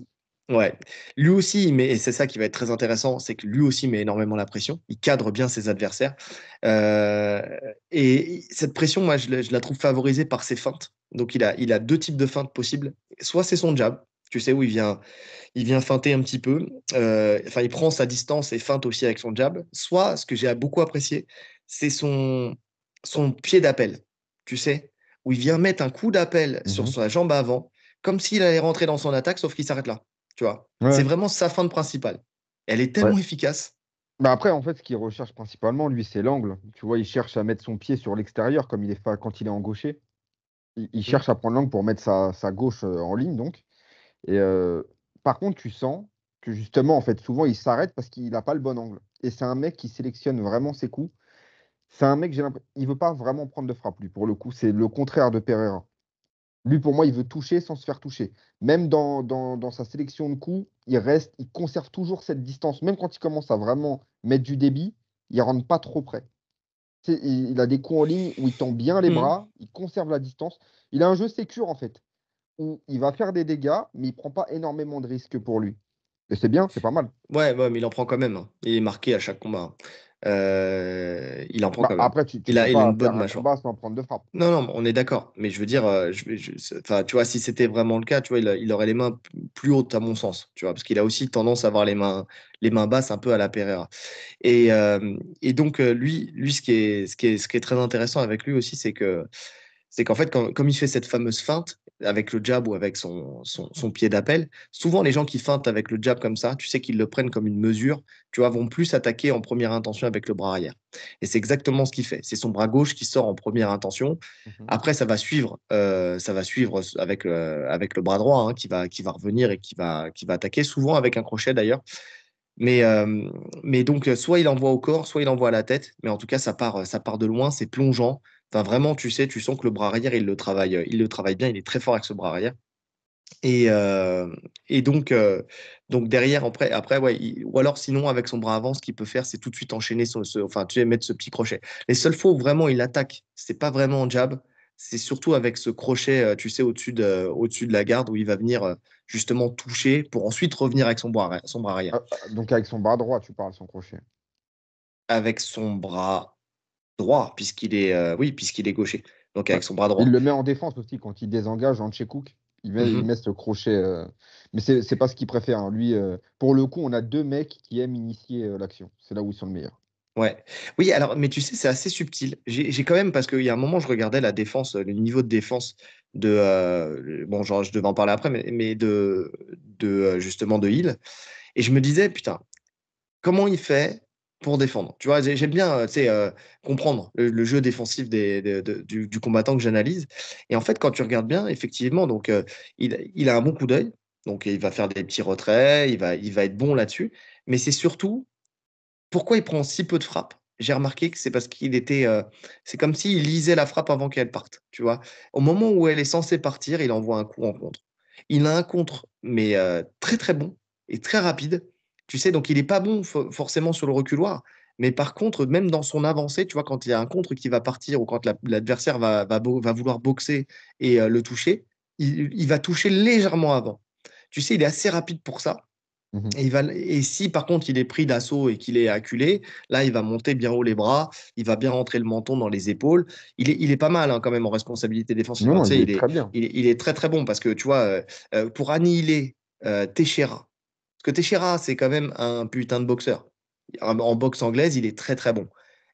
Ouais. Lui aussi, et c'est ça qui va être très intéressant, c'est que lui aussi met énormément la pression. Il cadre bien ses adversaires. Euh, et cette pression, moi, je la trouve favorisée par ses feintes. Donc il a deux types de feintes possibles. Soit c'est son jab, tu sais, où il vient feinter un petit peu. Enfin, il prend sa distance et feinte aussi avec son jab. Soit, ce que j'ai beaucoup apprécié, c'est son pied d'appel, tu sais, où il vient mettre un coup d'appel sur Mhm. sa jambe avant, comme s'il allait rentrer dans son attaque, sauf qu'il s'arrête là. Tu vois, c'est Ouais, vraiment sa feinte principale. Elle est ouais. tellement efficace. Bah après, en fait, ce qu'il recherche principalement, lui, c'est l'angle. Tu vois, il cherche à mettre son pied sur l'extérieur, comme il est fait quand il est en gaucher. Il Mm. cherche à prendre l'angle pour mettre sa gauche en ligne, donc. Et par contre, tu sens que justement, en fait, souvent, il s'arrête parce qu'il n'a pas le bon angle. Et c'est un mec qui sélectionne vraiment ses coups. C'est un mec, j'ai l'impression, il veut pas vraiment prendre de frappe, lui. Pour le coup, c'est le contraire de Pereira. Lui, pour moi, il veut toucher sans se faire toucher. Même dans sa sélection de coups, il conserve toujours cette distance. Même quand il commence à vraiment mettre du débit, il rentre pas trop près. Il a des coups en ligne où il tend bien les Mhm. bras, il conserve la distance. Il a un jeu sécure, en fait, où il va faire des dégâts, mais il prend pas énormément de risques pour lui. Et c'est bien, c'est pas mal. Ouais, ouais, mais il en prend quand même, hein. Il est marqué à chaque combat, hein. Il en prend Bah, quand même. après, tu Il peux a, il a pas une bonne faire un mâchoire. combat sans prendre de frappe. Non, non, on est d'accord. Mais je veux dire, enfin, tu vois, si c'était vraiment le cas, tu vois, il aurait les mains plus hautes, à mon sens, tu vois, parce qu'il a aussi tendance à avoir les mains basses un peu à la Pereira. Et donc, lui, ce qui est très intéressant avec lui aussi, c'est qu'en fait, comme il fait cette fameuse feinte avec le jab ou avec son pied d'appel, souvent les gens qui feintent avec le jab comme ça, tu sais qu'ils le prennent comme une mesure, tu vois, vont plus attaquer en première intention avec le bras arrière. Et c'est exactement ce qu'il fait. C'est son bras gauche qui sort en première intention. Mhm. Après, ça va suivre avec le bras droit, hein, qui va revenir et qui va attaquer, souvent avec un crochet d'ailleurs. Mais, euh, mais donc, soit il envoie au corps, soit il envoie à la tête. Mais en tout cas, ça part de loin, c'est plongeant. Enfin, vraiment, tu sais, tu sens que le bras arrière, il le travaille bien. Il est très fort avec ce bras arrière. Et, euh, et donc derrière, ouais, ou alors sinon, avec son bras avant, ce qu'il peut faire, c'est tout de suite enchaîner enfin, tu sais, mettre ce petit crochet. Les seules fois où vraiment il attaque, c'est pas vraiment en jab, c'est surtout avec ce crochet, tu sais, au-dessus de la garde, où il va venir justement toucher pour ensuite revenir avec son bras arrière. Donc avec son bras droit, tu parles, son crochet. Avec son bras droit, oui, puisqu'il est gaucher. Donc Ouais. avec son bras Il droit. le met en défense aussi quand il désengage en Cook. Il Mhm. met ce crochet. Mais c'est pas ce qu'il préfère, hein. Lui, pour le coup, on a deux mecs qui aiment initier l'action. C'est là où ils sont le meilleurs. Ouais. Oui, alors, mais tu sais, c'est assez subtil. J'ai quand même, parce qu'il y a un moment, je regardais la défense, le niveau de défense bon, genre, je devais en parler après, mais justement de Hill. Et je me disais, putain, comment il fait pour défendre? Tu vois, j'aime bien, tu sais, comprendre le jeu défensif du combattant que j'analyse. Et en fait, quand tu regardes bien, effectivement, donc, il a un bon coup d'œil. Donc, il va faire des petits retraits, il va être bon là-dessus. Mais c'est surtout pourquoi il prend si peu de frappes? J'ai remarqué que c'est parce c'est comme s'il lisait la frappe avant qu'elle parte, tu vois. Au moment où elle est censée partir, il envoie un coup en contre. Il a un contre, mais très très bon et très rapide. Tu sais, donc il n'est pas bon forcément sur le reculoir, mais par contre, même dans son avancée, tu vois, quand il y a un contre qui va partir ou quand l'adversaire va vouloir boxer et le toucher, il va toucher légèrement avant. Tu sais, il est assez rapide pour ça. Mhm. Et si par contre il est pris d'assaut et qu'il est acculé, là il va monter bien haut les bras, il va bien rentrer le menton dans les épaules. Il est pas mal, hein, quand même en responsabilité défensive, Non, hein. non, Tu il sais, est très bien. il est très très bon parce que tu vois, pour annihiler Teixeira, parce que Teixeira c'est quand même un putain de boxeur. En boxe anglaise, il est très très bon.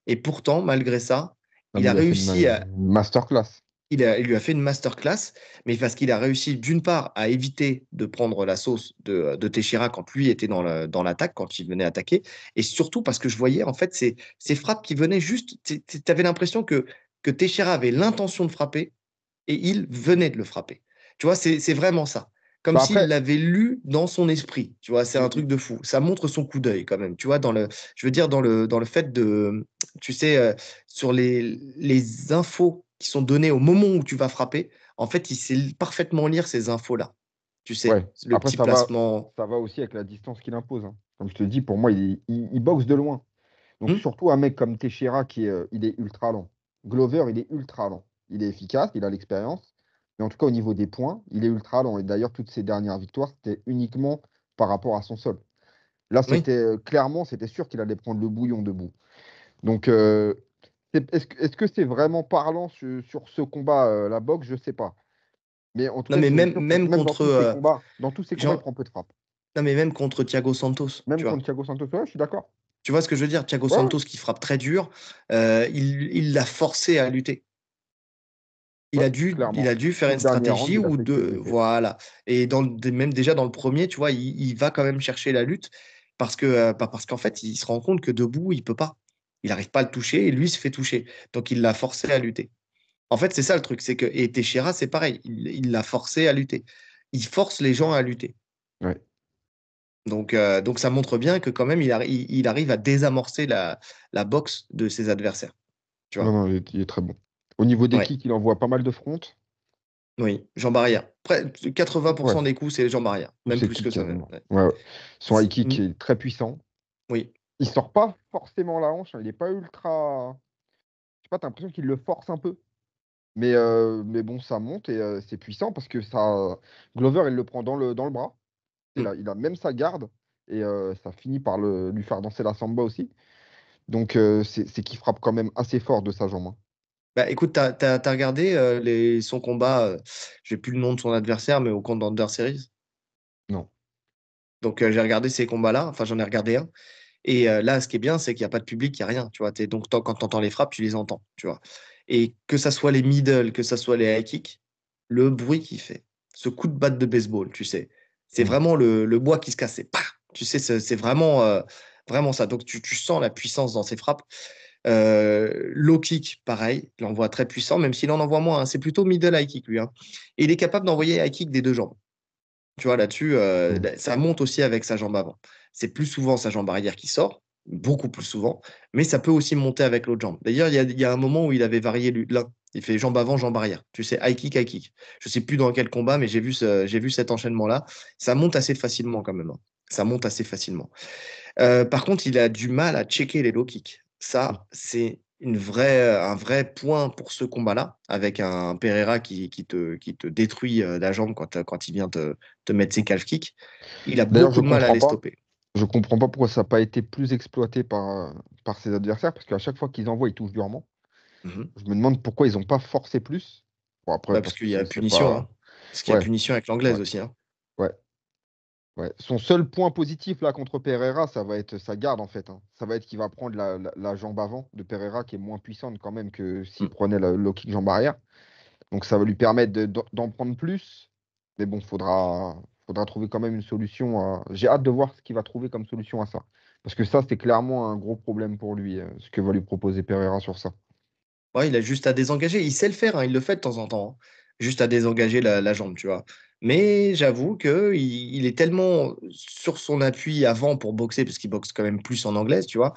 Et pourtant, malgré ça, Non, il mais a il a fait une réussi masterclass. il lui a fait une masterclass, mais parce qu'il a réussi d'une part à éviter de prendre la sauce de Teixeira quand lui était dans l'attaque, quand il venait attaquer, et surtout parce que je voyais en fait ces frappes qui venaient juste, tu avais l'impression que Teixeira avait l'intention de frapper et il venait de le frapper. Tu vois, c'est vraiment ça. Comme Bah s'il après, l'avait lu dans son esprit. Tu vois, c'est un truc il- de fou. Ça montre son coup d'œil quand même. Tu vois, je veux dire, dans le fait tu sais, sur les infos qui sont données au moment où tu vas frapper, en fait, il sait parfaitement lire ces infos-là. Tu sais, ouais. le Après, petit placement. ça va aussi avec la distance qu'il impose, hein. Comme je te dis, pour moi, il boxe de loin. Donc, Hmm. surtout un mec comme Teixeira il est ultra lent. Glover, il est ultra lent. Il est efficace, il a l'expérience. Mais en tout cas, au niveau des points, il est ultra lent. Et d'ailleurs, toutes ses dernières victoires, c'était uniquement par rapport à son sol. Là, Oui. clairement, c'était sûr qu'il allait prendre le bouillon debout. Donc, est-ce que c'est vraiment parlant sur ce combat, la boxe? Je sais pas. Mais en tout Non, cas, une mais chose est sûre, c'est que même même contre, dans tous ses combats, il Jean- prend peu de frappe. non, mais même contre Thiago Santos, Même tu contre vois. Thiago Santos, ouais, je suis d'accord. Tu vois ce que je veux dire? Thiago Ouais, ouais, Santos qui frappe très dur, il l'a forcé à lutter. ouais, Il clairement. a dû faire Tout une le dernier round, stratégie il a ou fait que deux, lutter. voilà. Et même déjà dans le premier, tu vois, il va quand même chercher la lutte parce qu'en fait, il se rend compte que debout, il peut pas. Il n'arrive pas à le toucher et lui se fait toucher. Donc il l'a forcé à lutter. En fait, c'est ça le truc, c'est que et Teixeira, c'est pareil, il l'a forcé à lutter. Il force les gens à lutter. Ouais. Donc ça montre bien que quand même, il arrive à désamorcer la boxe de ses adversaires. Tu Non, vois? non, il est très bon. Au niveau des Ouais. kicks, il envoie pas mal de fronts. Oui, Jean Barrière. Près, Ouais, 80% des coups, c'est Jean Barrière. tous Même ses plus que kicks ça, même. quasiment. Ouais. Ouais, ouais. Son high kick Mm, est très puissant. oui. Il sort pas forcément la hanche, hein. Il est pas ultra. sais pas, tu as l'impression qu'il le force un peu. Mais bon, ça monte et c'est puissant parce que ça Glover, il le prend dans le bras. Mm. Il a même sa garde et ça finit par lui faire danser la samba aussi. Donc c'est qu'il frappe quand même assez fort de sa jambe, hein. Bah, écoute, t'as regardé son combat, j'ai plus le nom de son adversaire, mais au Contender Series. Non. Donc, j'ai regardé ces combats-là, enfin, j'en ai regardé un. Et là, ce qui est bien, c'est qu'il n'y a pas de public, il n'y a rien, tu vois. Donc, quand tu entends les frappes, tu les entends, tu vois. Et que ça soit les middle, que ça soit les high kicks, le bruit qu'il fait, ce coup de batte de baseball, tu sais, c'est Mm. vraiment le bois qui se casse. C'est pah. Tu sais, c'est vraiment, vraiment ça. Donc, tu sens la puissance dans ses frappes. Low kick, pareil, il envoie très puissant, même s'il en envoie moins, hein. C'est plutôt middle high kick, lui, hein. Et il est capable d'envoyer high kick des deux jambes. Tu vois, là-dessus, Mm. ça monte aussi avec sa jambe avant. C'est plus souvent sa jambe arrière qui sort, beaucoup plus souvent, mais ça peut aussi monter avec l'autre jambe. D'ailleurs, il y a un moment où il avait varié l'un. Il fait jambe avant, jambe arrière. Tu sais, high kick, high kick. Je sais plus dans quel combat, mais j'ai vu cet enchaînement-là. Ça monte assez facilement quand même, hein. Ça monte assez facilement. Par contre, il a du mal à checker les low kicks. Ça, c'est un vrai point pour ce combat-là, avec un Pereira qui te détruit la jambe quand il vient te mettre ses calf kicks. Il a D'ailleurs, beaucoup de mal à les stopper. je comprends pas pourquoi ça n'a pas été plus exploité par ses adversaires, parce qu'à chaque fois qu'ils envoient, ils touchent durement. Mhm. Je me demande pourquoi ils n'ont pas forcé plus. Bon, après, Bah, parce parce que qu'il y a c'est punition, pas. hein. Parce qu'il y a Ouais, punition avec ouais, l'anglaise aussi, hein. ouais, ouais. Son seul point positif là contre Pereira, ça va être sa garde en fait, hein. Ça va être qu'il va prendre la jambe avant de Pereira, qui est moins puissante quand même que s'il Mm. prenait le low kick jambe arrière. Donc ça va lui permettre d'en prendre plus. Mais bon, faudra trouver quand même une solution. J'ai hâte de voir ce qu'il va trouver comme solution à ça. Parce que ça, c'est clairement un gros problème pour lui, ce que va lui proposer Pereira sur ça. Ouais, il a juste à désengager. Il sait le faire, hein, il le fait de temps en temps, hein. Juste à désengager la jambe, tu vois. Mais j'avoue qu'il est tellement sur son appui avant pour boxer, parce qu'il boxe quand même plus en anglaise, tu vois,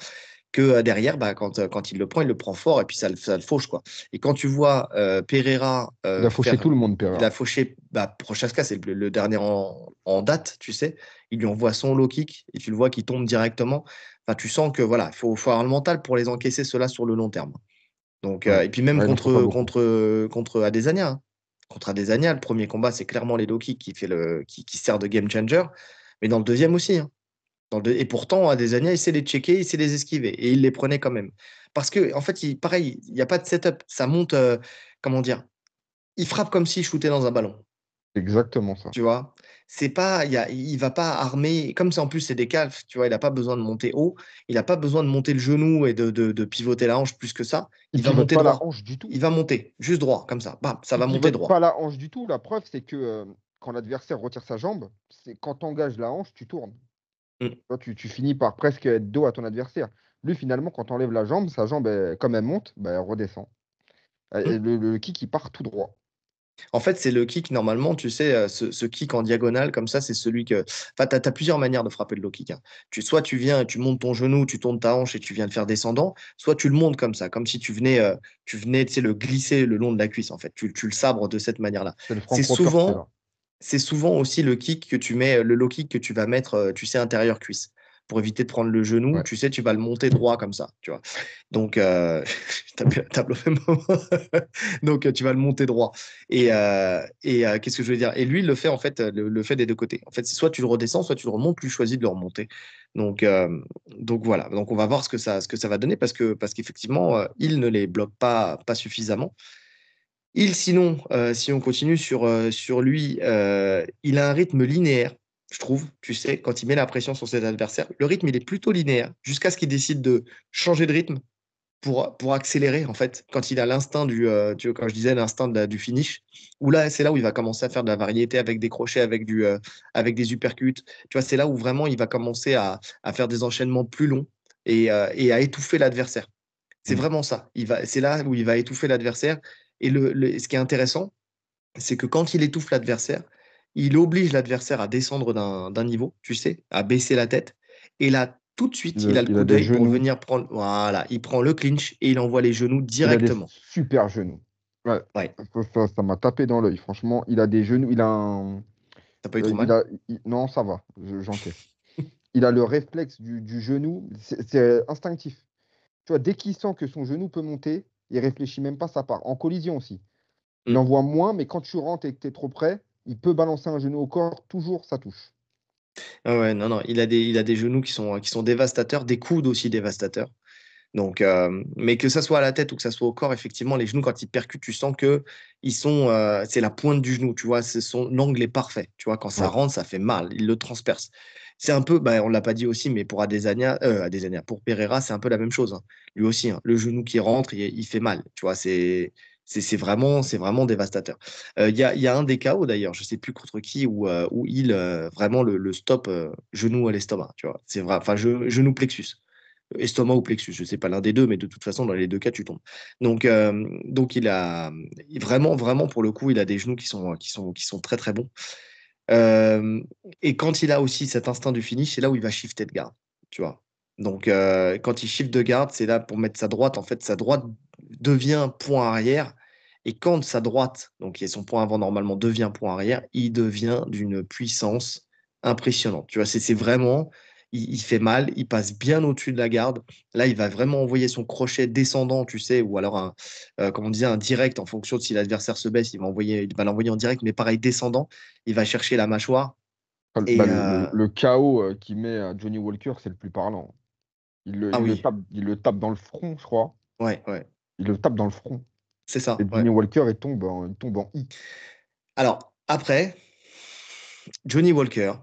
que derrière, bah, quand il le prend fort et puis ça le fauche, quoi. Et quand tu vois Pereira Il a fauché faire. tout le monde, Il a Pereira. fauché Prochaska, c'est le dernier en date, tu sais. Il lui envoie son low kick et tu le vois qu'il tombe directement. Enfin, tu sens que voilà, faut avoir le mental pour les encaisser cela sur le long terme. Donc, Ouais. et puis même Ouais, il en faut pas beaucoup. contre Adesanya, hein. Contre Adesanya, le premier combat, c'est clairement les low kicks qui sert de game changer. Mais dans le deuxième aussi, hein. Et pourtant, Adesanya, il sait les checker, il sait les esquiver. Et il les prenait quand même. Parce que, en fait, pareil, il n'y a pas de setup. Ça monte, comment dire, il frappe comme s'il shootait dans un ballon. C'est exactement ça. Tu vois, c'est pas, il va pas armer, comme c'est en plus c'est des calfs, tu vois, il n'a pas besoin de monter haut, il n'a pas besoin de monter le genou et de pivoter la hanche plus que ça, Il il va pivote monter pas la droit. hanche du tout. Il va monter, juste droit, comme ça. Bam, ça Il va monter pivote pas droit. la hanche du tout. La preuve, c'est que quand l'adversaire retire sa jambe, c'est quand tu engages la hanche, tu tournes. Mm, Toi, tu finis par presque être dos à ton adversaire. Lui, finalement, quand tu enlèves la jambe, sa jambe, comme elle monte, bah, elle redescend. Et mm. le kick, il part tout droit. En fait, c'est le kick, normalement, tu sais, ce kick en diagonale, comme ça, c'est celui que. Enfin, tu as plusieurs manières de frapper le low kick, hein. Soit tu viens, tu montes ton genou, tu tournes ta hanche et tu viens de faire descendant, soit tu le montes comme ça, comme si tu venais, tu sais, le glisser le long de la cuisse, en fait. Tu le sabres de cette manière-là. C'est le C'est Frank Roper, c'est souvent, là. c'est souvent aussi le kick que tu mets, le low kick que tu vas mettre, tu sais, intérieur cuisse. Pour éviter de prendre le genou, Ouais. tu sais, tu vas le monter droit comme ça, tu vois. Donc, taper la table au même moment. Donc, tu vas le monter droit. Et qu'est-ce que je veux dire? Et lui, il le fait, en fait, le fait des deux côtés. En fait, c'est soit tu le redescends, soit tu le remontes, lui choisit de le remonter. Donc, donc voilà. Donc, on va voir ce que ça va donner parce qu'effectivement, il ne les bloque pas suffisamment. Il, sinon, si on continue sur lui, il a un rythme linéaire, je trouve, tu sais, quand il met la pression sur ses adversaires. Le rythme, il est plutôt linéaire, jusqu'à ce qu'il décide de changer de rythme pour accélérer, en fait, quand il a l'instinct tu vois, quand je disais l'instinct du finish, où là, c'est là où il va commencer à faire de la variété avec des crochets, avec des uppercuts. Tu vois, c'est là où vraiment il va commencer à faire des enchaînements plus longs et à étouffer l'adversaire. C'est Mm. vraiment ça. C'est là où il va étouffer l'adversaire. Et ce qui est intéressant, c'est que quand il étouffe l'adversaire, il oblige l'adversaire à descendre d'un niveau, tu sais, à baisser la tête. Et là, tout de suite, il a le Il a coup des d'œil pour genoux. venir prendre. Voilà, il prend le clinch et il envoie les genoux Il a des directement. super genoux. Ouais. Ouais, Ça m'a tapé dans l'œil. Franchement, il a des genoux. Il a un. t'as pas eu trop mal? Non, ça va. J'encaisse. Il a le réflexe du genou. C'est instinctif. Tu vois, dès qu'il sent que son genou peut monter, il réfléchit même pas, ça part. En collision aussi. Il Mm. envoie moins, mais quand tu rentres et que tu es trop près, il peut balancer un genou au corps, toujours ça touche. Ah ouais, non, non, il a des genoux qui sont dévastateurs, des coudes aussi dévastateurs. Donc, mais que ça soit à la tête ou que ça soit au corps, effectivement, les genoux, quand ils percutent, tu sens que c'est la pointe du genou, tu vois, l'angle est parfait. Tu vois, quand ça Ouais. rentre, ça fait mal, il le transperce. C'est un peu, bah, on l'a pas dit aussi, mais pour Adesanya, pour Pereira, c'est un peu la même chose, hein. Lui aussi, hein, le genou qui rentre, il fait mal. Tu vois, c'est vraiment dévastateur. Il y a un des KO d'ailleurs, je sais plus contre qui, où il vraiment le stop genou à l'estomac. Tu vois, c'est vrai, enfin genou plexus. Estomac ou plexus, je sais pas l'un des deux, mais de toute façon, dans les deux cas, tu tombes. Donc vraiment, vraiment, pour le coup, il a des genoux qui sont très, très bons. Euh, et quand il a aussi cet instinct du finish, c'est là où il va shifter de garde, tu vois. Donc, quand il shift de garde, c'est là pour mettre sa droite. En fait, sa droite devient point arrière. Et quand sa droite, donc qui est son point avant normalement, devient point arrière, il devient d'une puissance impressionnante. Tu vois, c'est vraiment, il fait mal, il passe bien au-dessus de la garde. Là, il va vraiment envoyer son crochet descendant, tu sais, ou alors comme on disait, un direct en fonction de si l'adversaire se baisse, il va l'envoyer en direct, mais pareil, descendant. Il va chercher la mâchoire. Bah, Et le KO qu'il met à Johnny Walker, c'est le plus parlant. ah oui, Il le tape dans le front, je crois. ouais, ouais, Il le tape dans le front. c'est Et ça, ouais. Johnny Walker, il tombe en I. Alors, après, Johnny Walker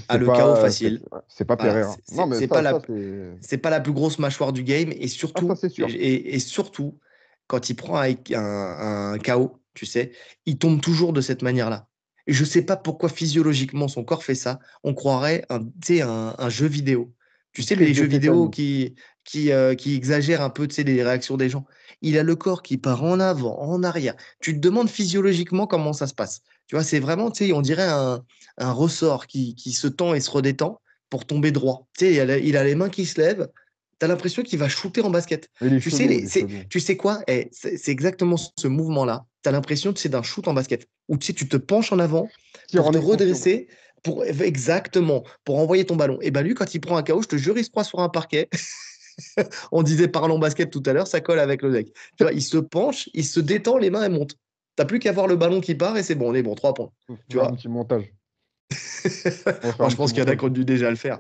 a C'est le KO pas, facile. c'est pas Voilà, Pereira. Non, mais c'est. c'est pas la plus grosse mâchoire du game. Et Ah, ça, surtout, c'est sûr. et surtout, quand il prend un KO, tu sais, il tombe toujours de cette manière-là. Et je sais pas pourquoi physiologiquement son corps fait ça. On croirait tu sais, un jeu vidéo. Tu sais, Crise les de jeux vidéo tétanie. qui exagèrent un peu, tu sais, les réactions des gens. Il a le corps qui part en avant, en arrière. Tu te demandes physiologiquement comment ça se passe. Tu vois, c'est vraiment, tu sais, on dirait un ressort qui se tend et se redétend pour tomber droit. Tu sais, il a les mains qui se lèvent. Tu as l'impression qu'il va shooter en basket. Il est Tu sais, chelou, il est chelou. tu sais quoi? C'est exactement ce mouvement-là. Tu as l'impression que c'est d'un shoot en basket. Où tu sais, tu te penches en avant Tire pour en te extension. redresser, pour envoyer ton ballon. Et ben lui, quand il prend un KO, je te jure, il se croit sur un parquet. On disait parlons basket tout à l'heure, ça colle avec le deck. Tu vois, il se penche, il se détend, les mains elles montent. T'as plus qu'à voir le ballon qui part et c'est bon, on est bon, 3 points. Faut Tu faire un vois. petit montage. On va faire Moi, un je petit pense qu'il y en a montage. qui ont dû déjà le faire.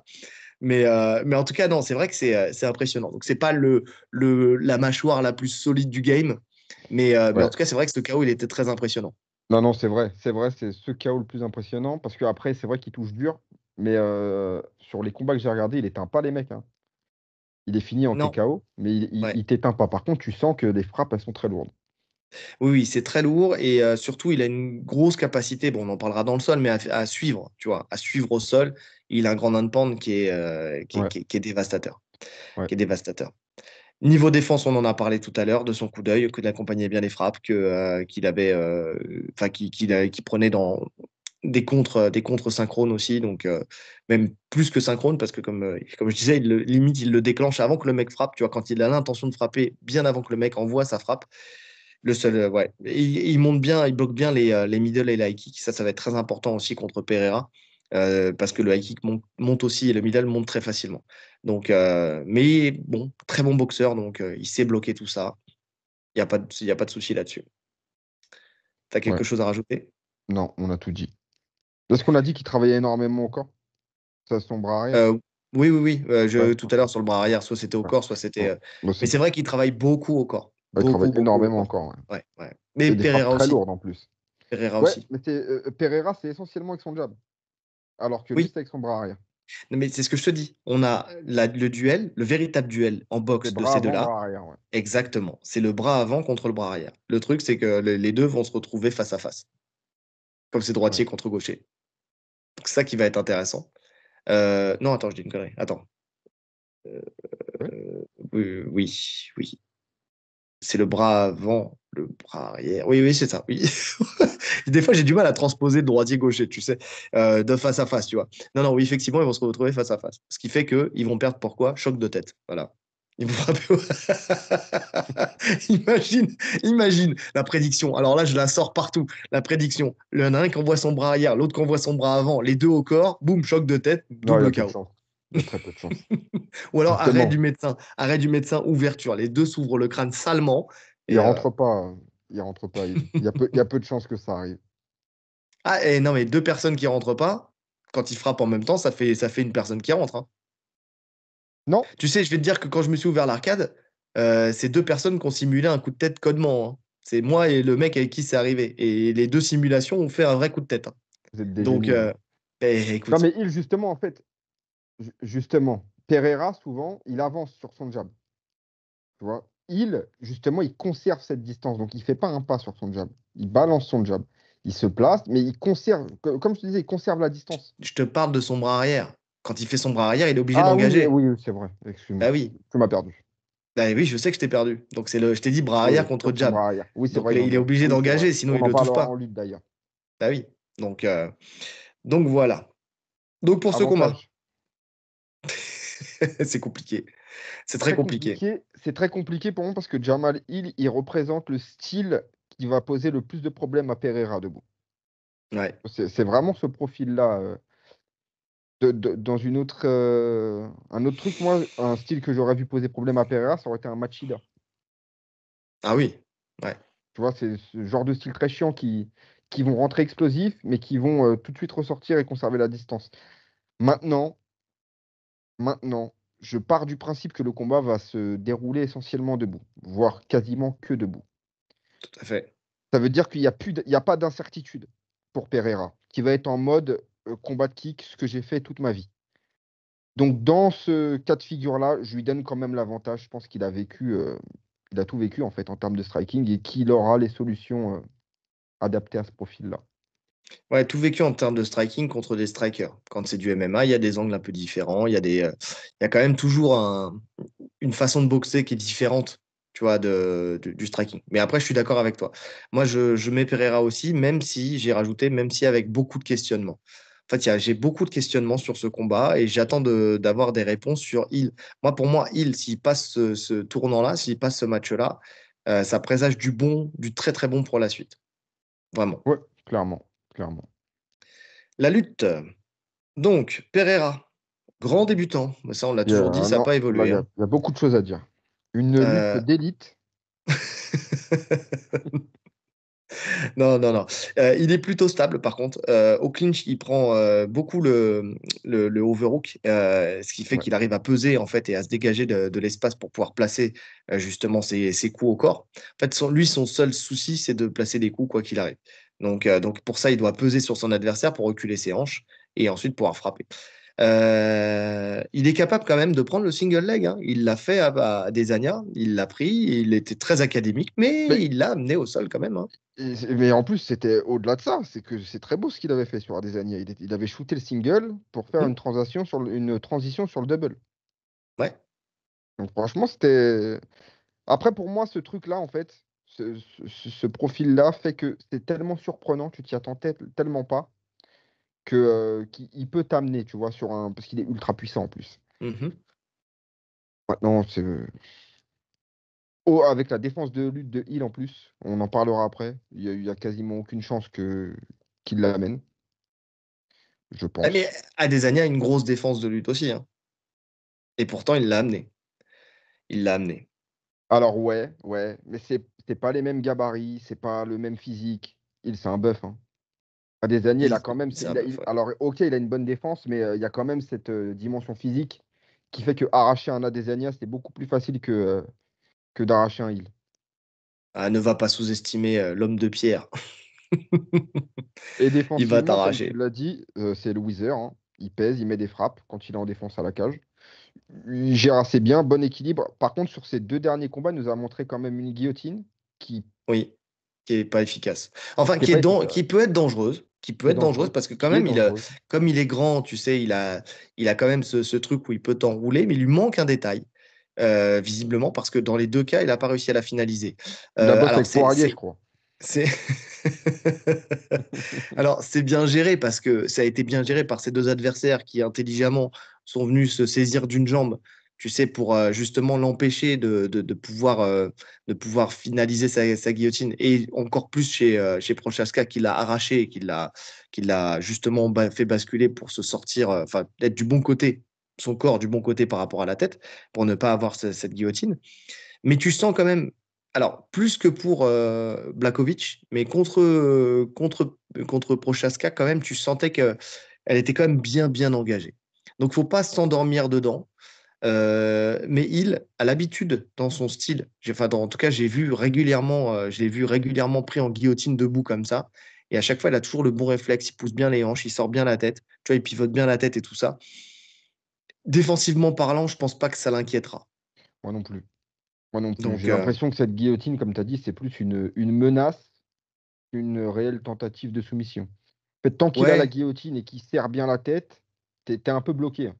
Mais en tout cas, non, c'est vrai que c'est impressionnant. Donc, c'est pas la mâchoire la plus solide du game. Mais en Ouais. tout cas, c'est vrai que ce KO, il était très impressionnant. Non, non, c'est vrai. C'est vrai, c'est ce KO le plus impressionnant. Parce qu'après, c'est vrai qu'il touche dur. Mais sur les combats que j'ai regardés, il éteint pas les mecs, hein. Il est fini en Non, TKO, mais ouais. il t'éteint pas. Par contre, tu sens que les frappes, elles sont très lourdes. Oui, oui, c'est très lourd et surtout, il a une grosse capacité, bon, on en parlera dans le sol, mais à suivre, tu vois, à suivre au sol. Il a un grand hand Ouais, qui est dévastateur, ouais. qui est dévastateur. Niveau défense, on en a parlé tout à l'heure de son coup d'œil, qu'il accompagnait bien les frappes, qu'il avait, enfin, qu'il prenait dans des contres synchrones aussi, donc même plus que synchrone, parce que comme je disais, limite, il le déclenche avant que le mec frappe, tu vois, quand il a l'intention de frapper, bien avant que le mec envoie sa frappe. Le seul, ouais. Il monte bien, il bloque bien les middle et les high kicks. Ça va être très important aussi contre Pereira, parce que le high kick monte aussi et le middle monte très facilement. Donc, mais bon, très bon boxeur, donc il sait bloquer tout ça. Il y a pas de souci là-dessus. Tu as Ouais. quelque chose à rajouter? Non, on a tout dit. Est-ce qu'on a dit qu'il travaillait énormément au corps? Ça, son bras arrière? Euh, oui, oui, oui. Ouais, Tout à ok. l'heure sur le bras arrière, soit c'était au Ouais. corps, soit c'était. Bon. Bah, Mais c'est vrai qu'il travaille beaucoup au corps. il travaille Beaucoup, beaucoup au énormément corps. encore, ouais. Ouais, ouais. Mais Et des frappes Pereira très aussi. lourdes en plus. Pereira Ouais, aussi. mais Pereira, c'est essentiellement avec son jab. Alors que lui, Oui. c'est avec son bras arrière. Non, mais c'est ce que je te dis. On a le duel, le véritable duel en C'est boxe de bras ces avant, deux-là. bras arrière, ouais. Exactement. C'est le bras avant contre le bras arrière. Le truc, c'est que les deux vont se retrouver face à face, comme c'est Ouais. droitier contre gaucher. Donc, c'est ça qui va être intéressant. Non, attends, je dis une connerie. Attends. Ouais. Oui, oui, oui. C'est le bras avant, le bras arrière. Oui, oui, c'est ça. Oui. Des fois, j'ai du mal à transposer droitier-gaucher, tu sais, de face à face, tu vois. Non, non, oui, effectivement, ils vont se retrouver face à face. Ce qui fait qu'ils vont perdre pourquoi? Choc de tête. Voilà. Ils vont frapper imagine la prédiction. Alors là, je la sors partout. La prédiction. Il y en a un qui envoie son bras arrière, l'autre qui envoie son bras avant, les deux au corps, boum, choc de tête, Non, il y a double peu de KO. chance. Il y a très peu de chance. Ou alors Justement, arrêt du médecin, ouverture. Les deux s'ouvrent le crâne salement Il Et, rentre pas. Il rentre pas. Il y a peu de chances que ça arrive. Ah, et non, mais deux personnes qui rentrent pas, quand ils frappent en même temps, ça fait une personne qui rentre, hein. Non, Tu sais, je vais te dire que quand je me suis ouvert l'arcade, c'est deux personnes qui ont simulé un coup de tête codement, hein. C'est moi et le mec avec qui c'est arrivé. Et les deux simulations ont fait un vrai coup de tête, hein. vous êtes des Donc, génies, hein. Non, écoute, mais il, justement, en fait, justement, Pereira, souvent, il avance sur son jab. Tu vois, il, justement, il conserve cette distance. Donc, il fait pas un pas sur son jab. Il balance son jab. Il se place, mais il conserve, comme je te disais, il conserve la distance. je te parle de son bras arrière. Quand il fait son bras arrière, il est obligé Ah oui, d'engager. oui, oui, c'est vrai. Excuse-moi. Bah oui. Tu m'as perdu. Bah oui, je sais que je t'ai perdu. Donc, je t'ai dit bras Oui, arrière contre sur son jab. bras arrière. Oui, c'est Donc, vrai, il est obligé oui, c'est vrai. d'engager, sinon On il en le touche parlera en pas. lutte d'ailleurs. Bah oui. Donc voilà. Donc pour ce combat, Avantage. c'est compliqué. C'est très Très compliqué. compliqué. C'est très compliqué pour moi parce que Jamal Hill, il représente le style qui va poser le plus de problèmes à Pereira debout. Ouais. C'est vraiment ce profil-là. Dans un autre truc, moi, un style que j'aurais vu poser problème à Pereira, ça aurait été un Machida. Ah oui. Ouais. Tu vois, c'est ce genre de style très chiant qui vont rentrer explosifs, mais qui vont tout de suite ressortir et conserver la distance. Maintenant, maintenant, je pars du principe que le combat va se dérouler essentiellement debout, voire quasiment que debout. Tout à fait. Ça veut dire qu'il y a pas d'incertitude pour Pereira, qui va être en mode combat de kick, ce que j'ai fait toute ma vie. Donc, dans ce cas de figure-là, je lui donne quand même l'avantage. Je pense qu'il a vécu, il a tout vécu en fait en termes de striking et qu'il aura les solutions adaptées à ce profil-là. Ouais, tout vécu en termes de striking contre des strikers. Quand c'est du MMA, il y a des angles un peu différents. Il y a quand même toujours une façon de boxer qui est différente, tu vois, du striking. Mais après, je suis d'accord avec toi. Moi, je mets Pereira aussi, même si j'ai rajouté, même si avec beaucoup de questionnements. En fait, j'ai beaucoup de questionnements sur ce combat et j'attends d'avoir des réponses sur Hill. Pour moi, Hill, s'il passe ce tournant-là, s'il passe ce match-là, ça présage du bon, du très très bon pour la suite. Vraiment. Ouais, clairement, clairement. La lutte. Donc, Pereira, grand débutant. Mais ça, on l'a toujours dit, ça n'a Non, pas là, évolué, hein. il y a beaucoup de choses à dire. Une lutte Euh, d'élite. Non, non, non. Il est plutôt stable, par contre. Au clinch, il prend beaucoup le overhook, ce qui fait Ouais. qu'il arrive à peser en fait et à se dégager de l'espace pour pouvoir placer justement ses coups au corps. En fait, son seul souci, c'est de placer des coups quoi qu'il arrive. Donc pour ça, il doit peser sur son adversaire pour reculer ses hanches et ensuite pouvoir frapper. Il est capable quand même de prendre le single leg, hein. Il l'a fait à Desania, il l'a pris, il était très académique, mais Mais, il l'a amené au sol quand même, hein. mais en plus, c'était au-delà de ça. C'est que c'est très beau ce qu'il avait fait sur Adesanya. Il avait shooté le single pour faire Hmm. une transition sur le double. Ouais. Donc franchement, c'était. Après, pour moi, ce truc-là, en fait, ce profil-là fait que c'est tellement surprenant, tu t'y attends tellement pas, que, qu'il peut t'amener, tu vois, parce qu'il est ultra puissant en plus. Mhm. Maintenant, oh, avec la défense de lutte de Hill en plus, on en parlera après. Il y a quasiment aucune chance qu'il l'amène, je Ah, mais pense. Adesanya a une grosse défense de lutte aussi, hein. Et pourtant, il l'a amené. Il l'a amené. Alors, ouais, ouais, mais c'est pas les mêmes gabarits, c'est pas le même physique. Hill, c'est un bœuf, hein. Adesanya, il a Il, quand même. c'est un bluff, ouais. Alors, ok, il a une bonne défense, mais il y a quand même cette dimension physique qui fait que arracher un Adesanya, c'est beaucoup plus facile que d'arracher un Hill. Ah, ne va pas sous-estimer l'homme de pierre. Et Il va défensivement, comme tu t'arracher. l'as dit, c'est le Wheezer, hein. Il pèse, il met des frappes quand il est en défense à la cage. Il gère assez bien, bon équilibre. Par contre, sur ces deux derniers combats, il nous a montré quand même une guillotine qui Oui, qui est pas efficace. Enfin, n'est pas qui efficace, peut être dangereuse. Qui peut qui est être dangereuse dangereuse, parce que quand qui est même, dangereuse. comme il est grand, tu sais, il a quand même ce truc où il peut t'enrouler, mais il lui manque un détail, visiblement, parce que dans les deux cas, il n'a pas réussi à la finaliser. Il a bossé Alors, avec Poirier, je crois. c'est... Alors, c'est bien géré parce que ça a été bien géré par ces deux adversaires qui intelligemment sont venus se saisir d'une jambe, tu sais, pour justement l'empêcher de pouvoir finaliser sa guillotine. Et encore plus chez Prochaska qui l'a arraché et qui l'a justement fait basculer pour se sortir, enfin, être du bon côté, son corps du bon côté par rapport à la tête, pour ne pas avoir cette guillotine. Mais tu sens quand même. alors, plus que pour Blakovic, mais contre Prochaska, quand même, tu sentais qu'elle était quand même bien, bien engagée. Donc, faut pas s'endormir dedans. Mais il a l'habitude dans son style. Enfin, en tout cas, je l'ai vu régulièrement pris en guillotine debout comme ça. Et à chaque fois, il a toujours le bon réflexe. Il pousse bien les hanches, il sort bien la tête. Tu vois, il pivote bien la tête et tout ça. Défensivement parlant, je pense pas que ça l'inquiétera. Moi non plus. Moi non plus. Donc, J'ai l'impression que cette guillotine, comme tu as dit, c'est plus une menace qu'une réelle tentative de soumission. En fait, tant qu'il a la ouais, guillotine et qu'il serre bien la tête, t'es un peu bloqué, hein.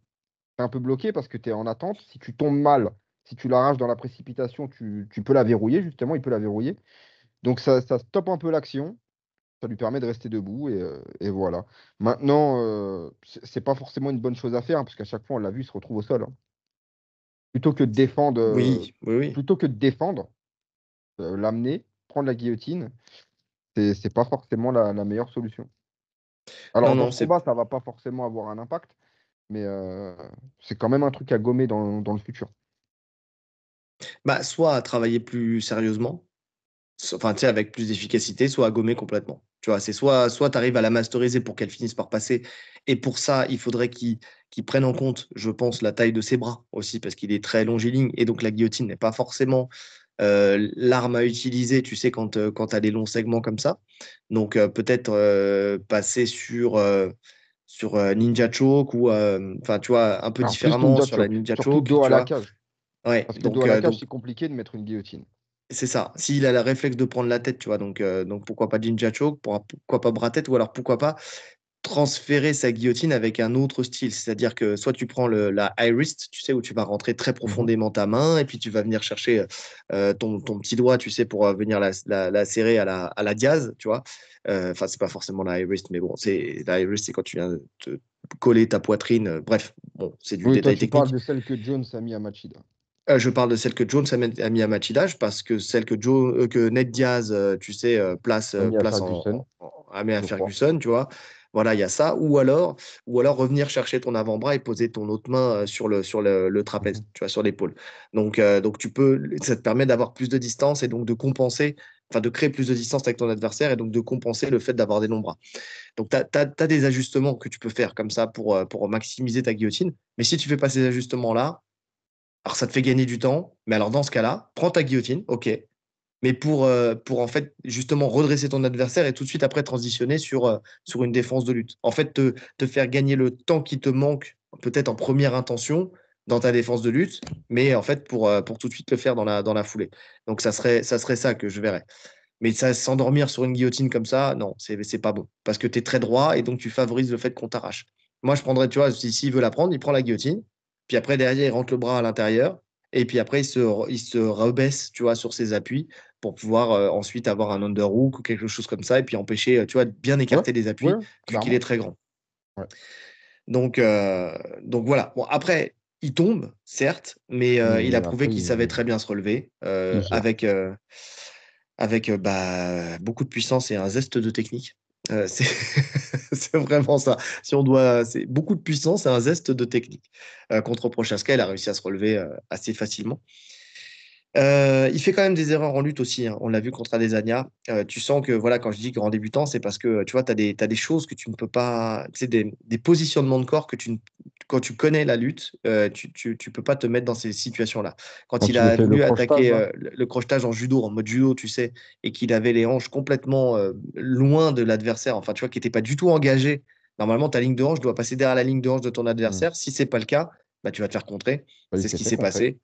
T'es un peu bloqué parce que tu es en attente. Si tu tombes mal, si tu l'arraches dans la précipitation, tu peux la verrouiller, justement, il peut la verrouiller. Donc ça stoppe un peu l'action, ça lui permet de rester debout et voilà. Maintenant, c'est pas forcément une bonne chose à faire, hein, parce qu'à chaque fois, on l'a vu, il se retrouve au sol, hein. Plutôt que de défendre, oui, oui, oui. plutôt que de défendre, l'amener, prendre la guillotine, c'est pas forcément la meilleure solution. Non, Alors, dans non, ce combat, ça va pas forcément avoir un impact, mais c'est quand même un truc à gommer dans le futur. bah, soit à travailler plus sérieusement, enfin, tu sais, avec plus d'efficacité, soit à gommer complètement. Tu vois, c'est soit tu arrives à la masteriser pour qu'elle finisse par passer. Et pour ça, il faudrait qu'il prenne en compte, je pense, la taille de ses bras aussi, parce qu'il est très longiligne. Et donc, la guillotine n'est pas forcément l'arme à utiliser, tu sais, quand tu as des longs segments comme ça. Donc, peut-être passer sur Ninja Choke ou, enfin, tu vois, un peu Alors, plus différemment ninja sur la choke, Ninja surtout Choke, dos à tu la vois. cage. Ouais, Parce que dos donc, à la cage, c'est compliqué de mettre une guillotine. c'est ça. S'il a le réflexe de prendre la tête, tu vois, donc pourquoi pas Jinja Choke, pourquoi pas bras tête, ou alors pourquoi pas transférer sa guillotine avec un autre style. C'est-à-dire que soit tu prends la high wrist, tu sais, où tu vas rentrer très Mhm. profondément ta main, et puis tu vas venir chercher ton petit doigt, tu sais, pour venir la serrer à la Diaz, tu vois. Enfin, c'est pas forcément la high wrist, mais bon, la high wrist, c'est quand tu viens te coller ta poitrine. Bref, bon, c'est du Oui, toi, détail tu parles technique. de celle que Jones a mis à Machida. Je parle de celle que Jones a mis à Machida, parce que celle que Ned Diaz, tu sais, place, A mis à place Ferguson, a mis à je crois. Ferguson, tu vois. Voilà, il y a ça. Ou alors revenir chercher ton avant-bras et poser ton autre main sur le trapèze, Mhm. tu vois, sur l'épaule. Donc ça te permet d'avoir plus de distance et donc de compenser, enfin de créer plus de distance avec ton adversaire et donc de compenser le fait d'avoir des longs bras. Donc tu as des ajustements que tu peux faire comme ça pour maximiser ta guillotine. Mais si tu fais pas ces ajustements-là, alors, ça te fait gagner du temps, mais alors dans ce cas-là, prends ta guillotine, ok, mais pour en fait justement redresser ton adversaire et tout de suite après transitionner sur une défense de lutte. En fait, te faire gagner le temps qui te manque, peut-être en première intention, dans ta défense de lutte, mais en fait pour tout de suite le faire dans la foulée. Donc, ça serait ça que je verrais. Mais ça, s'endormir sur une guillotine comme ça, non, c'est pas bon. Parce que tu es très droit et donc tu favorises le fait qu'on t'arrache. Moi, je prendrais, tu vois, s'il veut la prendre, il prend la guillotine. Puis après, derrière, il rentre le bras à l'intérieur. Et puis après, il se rebaisse, tu vois, sur ses appuis pour pouvoir ensuite avoir un underhook ou quelque chose comme ça. Et puis empêcher, tu vois, de bien Ouais, écarter les ouais, appuis vu qu'il est clairement. très grand. Ouais, Donc voilà. Bon, après, il tombe, certes, mais il a mais prouvé après, qu'il savait très bien se relever il gère. avec beaucoup de puissance et un zeste de technique. C'est c'est vraiment ça. Si on doit, c'est beaucoup de puissance et un zeste de technique. Contre Prochaska, il a réussi à se relever assez facilement. Il fait quand même des erreurs en lutte aussi, hein. On l'a vu contre Adesanya. Tu sens que, voilà, quand je dis grand débutant, c'est parce que tu vois, t'as des choses que tu ne peux pas. C'est des positionnements de corps quand tu connais la lutte, tu peux pas te mettre dans ces situations-là. Quand Quand il il a essaie le voulu crochetage, attaquer là. le crochetage en judo, en mode judo, tu sais, et qu'il avait les hanches complètement loin de l'adversaire, enfin, tu vois, qui n'était pas du tout engagé. Normalement, ta ligne de hanche doit passer derrière la ligne de hanche de ton Hmm. adversaire. Si c'est pas le cas, bah, tu vas te faire contrer. Bah, il C'est ce s'est qui fait s'est contrer. passé.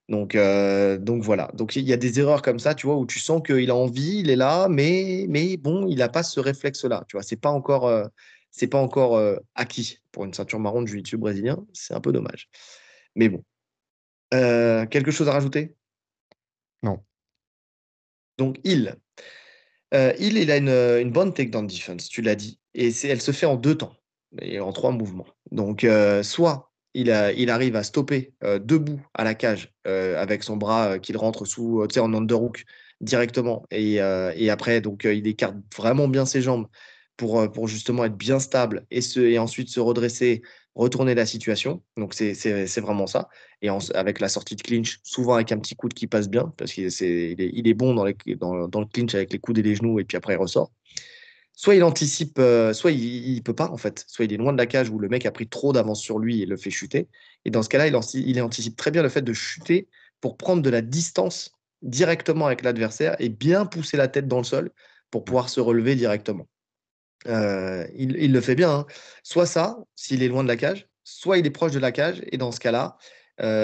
Donc voilà. Donc il y a des erreurs comme ça, tu vois, où tu sens qu'il a envie, il est là, mais bon, il n'a pas ce réflexe-là. Tu vois, c'est pas encore acquis pour une ceinture marron de jiu-jitsu brésilien. C'est un peu dommage. Mais bon. Quelque chose à rajouter? Non. Donc il a une bonne takedown defense, tu l'as dit, et elle se fait en deux temps et en trois mouvements. Donc soit il arrive à stopper debout à la cage avec son bras qu'il rentre sous, tu sais, en underhook directement, et après donc il écarte vraiment bien ses jambes pour justement être bien stable et ensuite se redresser retourner la situation. Donc, c'est vraiment ça. Et avec la sortie de clinch, souvent avec un petit coude qui passe bien, parce qu'il est bon dans le clinch avec les coudes et les genoux, et puis après, il ressort. Soit il anticipe, soit il peut pas, en fait. Soit il est loin de la cage où le mec a pris trop d'avance sur lui et le fait chuter. Et dans ce cas-là, il anticipe très bien le fait de chuter pour prendre de la distance directement avec l'adversaire et bien pousser la tête dans le sol pour Ouais. pouvoir se relever directement. Il le fait bien, hein. Soit ça, s'il est loin de la cage, soit il est proche de la cage, et dans ce cas-là,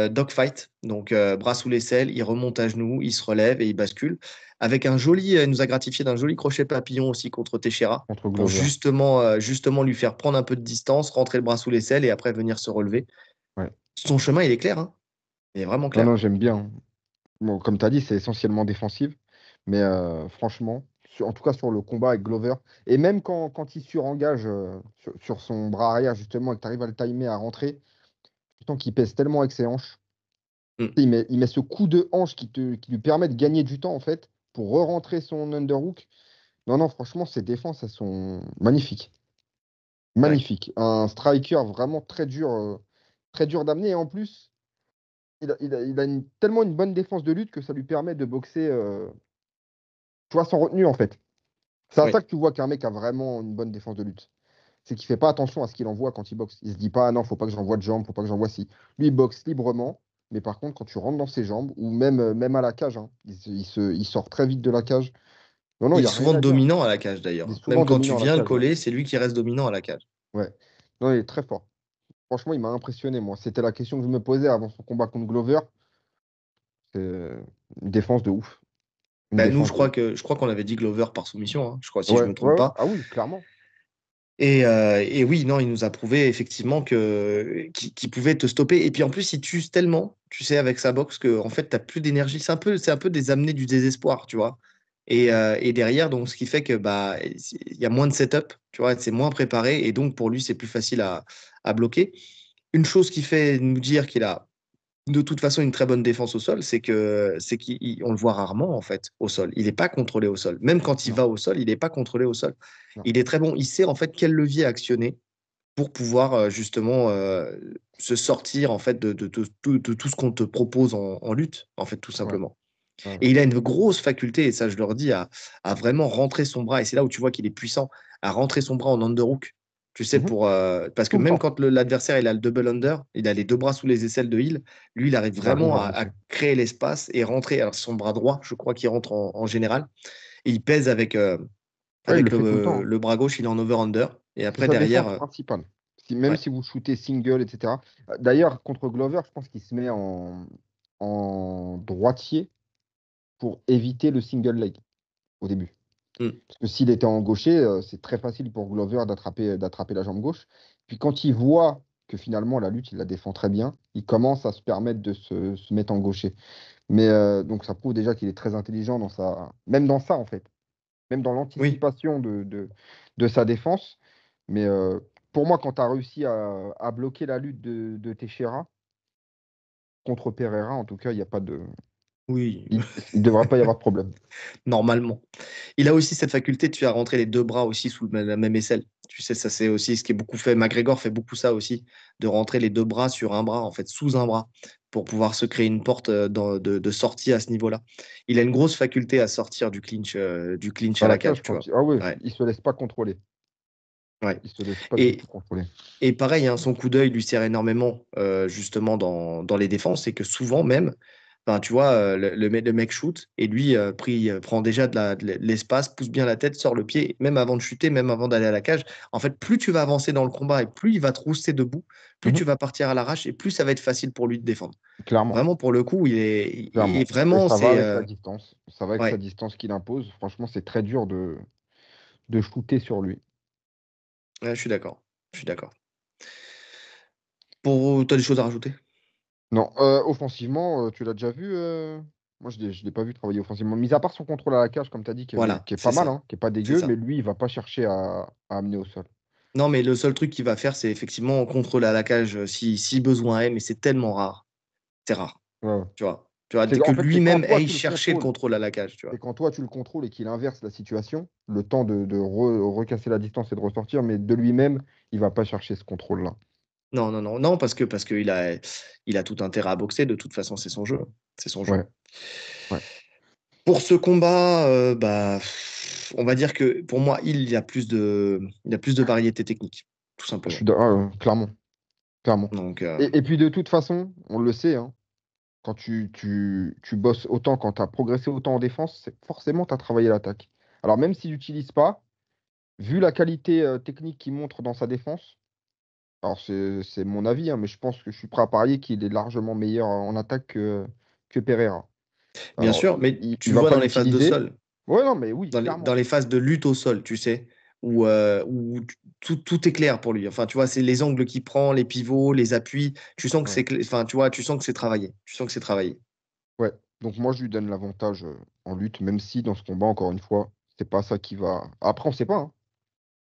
dogfight, donc bras sous l'aisselle, il remonte à genoux, il se relève et il bascule. Avec il nous a gratifié d'un joli crochet papillon aussi contre Teixeira, Contre pour Glover. justement lui faire prendre un peu de distance, rentrer le bras sous l'aisselle et après venir se relever. Ouais. Son chemin, il est clair, hein. Il est vraiment Non, clair. non, j'aime bien. Bon, comme tu as dit, c'est essentiellement défensif. Mais franchement, en tout cas sur le combat avec Glover, et même quand il surengage sur son bras arrière, justement, et que tu arrives à le timer, à rentrer, tu sens qu'il pèse tellement avec ses hanches. Mm. Il met ce coup de hanche qui lui permet de gagner du temps, en fait, pour re-rentrer son underhook. Non, non, franchement, ses défenses, elles sont magnifiques. Ouais. Magnifiques. Un striker vraiment très dur d'amener. Et en plus, il a tellement une bonne défense de lutte que ça lui permet de boxer, tu vois, sans retenue, en fait. C'est à Oui. ça que tu vois qu'un mec a vraiment une bonne défense de lutte. C'est qu'il fait pas attention à ce qu'il envoie quand il boxe. Il se dit pas, ah non, faut pas que j'envoie de jambes, faut pas que j'envoie ci. Lui, il boxe librement, mais par contre, quand tu rentres dans ses jambes, ou même à la cage, hein, il sort très vite de la cage. Non, non, il Il n'y est a rien souvent à dire. dominant à la cage Il d'ailleurs. est Même souvent quand tu dominant à la viens le cage, ouais. coller, c'est lui qui reste dominant à la cage. Ouais. Non, il est très fort. Franchement, il m'a impressionné, moi. C'était la question que je me posais avant son combat contre Glover. C'est une défense de ouf. Une Bah, nous, défense de ouf. je crois qu'on avait dit Glover par soumission, hein, je crois, si je Ouais, me ouais, trompe ouais. pas. Ah oui, clairement. Et oui, non, il nous a prouvé effectivement qu'il pouvait te stopper. Et puis en plus, il tue tellement, tu sais, avec sa boxe, que en fait, t'as plus d'énergie. C'est un peu des amenés du désespoir, tu vois. Et derrière, donc, ce qui fait que bah, il y a moins de setup, tu vois, c'est moins préparé. Et donc, pour lui, c'est plus facile à bloquer. Une chose qui fait nous dire qu'il a de toute façon une très bonne défense au sol, c'est qu'on le voit rarement en fait au sol. Il n'est pas contrôlé au sol. Même quand il Non, va au sol, il n'est pas contrôlé au sol. non. Il est très bon. Il sait en fait quel levier actionner pour pouvoir justement se sortir en fait de tout ce qu'on te propose en lutte, en fait, tout Ouais, simplement. ouais, Et ouais. il a une grosse faculté, et ça je leur dis, à vraiment rentrer son bras, et c'est là où tu vois qu'il est puissant, à rentrer son bras en underhook. Tu sais, Mhm. parce que Tout le même temps. quand l'adversaire il a le double under, il a les deux bras sous les aisselles de Hill, lui il arrive Il arrive vraiment à à rentrer. créer l'espace et rentrer. Alors son bras droit, je crois qu'il rentre en général, et il pèse avec, Ouais, il le avec fait tout le temps, hein. le bras gauche, il est en over-under, et C'est après sa derrière, défense principale. Même ouais. si vous shootez single, etc. D'ailleurs, contre Glover, je pense qu'il se met en droitier pour éviter le single leg au début. Mm. Parce que s'il était en gaucher, c'est très facile pour Glover d'attraper la jambe gauche. Puis quand il voit que finalement la lutte, il la défend très bien, il commence à se permettre de se mettre en gaucher. Mais donc ça prouve déjà qu'il est très intelligent même dans ça en fait, même dans Oui. l'anticipation de sa défense. Mais pour moi, quand tu as réussi à bloquer la lutte de Teixeira contre Pereira, en tout cas, il n'y a pas de, Oui, il ne devrait pas y avoir de problème. normalement. Il a aussi cette faculté de faire rentrer les deux bras aussi sous la même aisselle. Tu sais, ça c'est aussi ce qui est beaucoup fait. McGregor fait beaucoup ça aussi, de rentrer les deux bras sur un bras, en fait, sous un bras, pour pouvoir se créer une porte de sortie à ce niveau-là. Il a une grosse faculté à sortir du clinch Dans à la la cage, cage, tu vois. ah ouais, Ouais, il se laisse pas contrôler. ouais. Il se laisse pas du Et, tout contrôler. et pareil, hein, son coup d'œil lui sert énormément justement dans les défenses. C'est que souvent même, enfin, tu vois, le mec shoot et lui prend déjà de l'espace, pousse bien la tête, sort le pied, même avant de chuter, même avant d'aller à la cage. En fait, plus tu vas avancer dans le combat et plus il va te rouster debout, plus tu Mhm. vas partir à l'arrache et plus ça va être facile pour lui de défendre. Clairement, Vraiment, pour le coup, il est clairement. Et vraiment, ça va c'est. avec sa distance. Ça va avec sa Ouais, distance qu'il impose. Franchement, c'est très dur de shooter sur lui. ouais, je suis d'accord. Je suis d'accord. T'as des choses à rajouter? Non, offensivement, tu l'as déjà vu moi, je l'ai pas vu travailler offensivement. Mis à part son contrôle à la cage, comme tu as dit, Voilà, qui est c'est pas mal, ça. hein, qui est pas C'est dégueu, mais ça. lui, il va pas chercher à amener au sol. Non, mais le seul truc qu'il va faire, c'est effectivement contrôler à la cage si besoin est, mais c'est tellement rare. C'est rare, Ouais, ouais. tu vois. Tu vois, C'est, que en fait, c'est quand lui-même toi, aille tu le chercher le contrôles. contrôle à la cage, tu C'est vois. quand toi, tu le contrôles et qu'il inverse la situation, le temps de recasser la distance et de ressortir, mais de lui-même, il va pas chercher ce contrôle-là. Non, non, non, non, parce que il a tout intérêt à boxer. De toute façon, c'est son jeu. C'est son jeu. Ouais, ouais. Pour ce combat, on va dire que pour moi, il y a plus de variété technique, tout simplement. Clairement, clairement. Donc, Et puis de toute façon, on le sait, hein, quand tu bosses autant, quand tu as progressé autant en défense, c'est forcément tu as travaillé l'attaque. Alors même s'il n'utilise pas, vu la qualité technique qu'il montre dans sa défense, alors c'est mon avis, hein, mais je pense que je suis prêt à parier qu'il est largement meilleur en attaque que Pereira. bien Alors sûr, mais il tu va vois pas dans les phases de l'utiliser. sol, Ouais, non, mais oui, dans clairement. les phases de lutte au sol, tu sais, où tout est clair pour lui. Enfin, tu vois, c'est les angles qu'il prend, les pivots, les appuis. Tu sens que Ouais. enfin, tu vois, tu sens que c'est travaillé. Tu sens que c'est travaillé. Ouais. Donc moi, je lui donne l'avantage en lutte, même si dans ce combat, encore une fois, c'est pas ça qui va. Après, on sait pas, hein.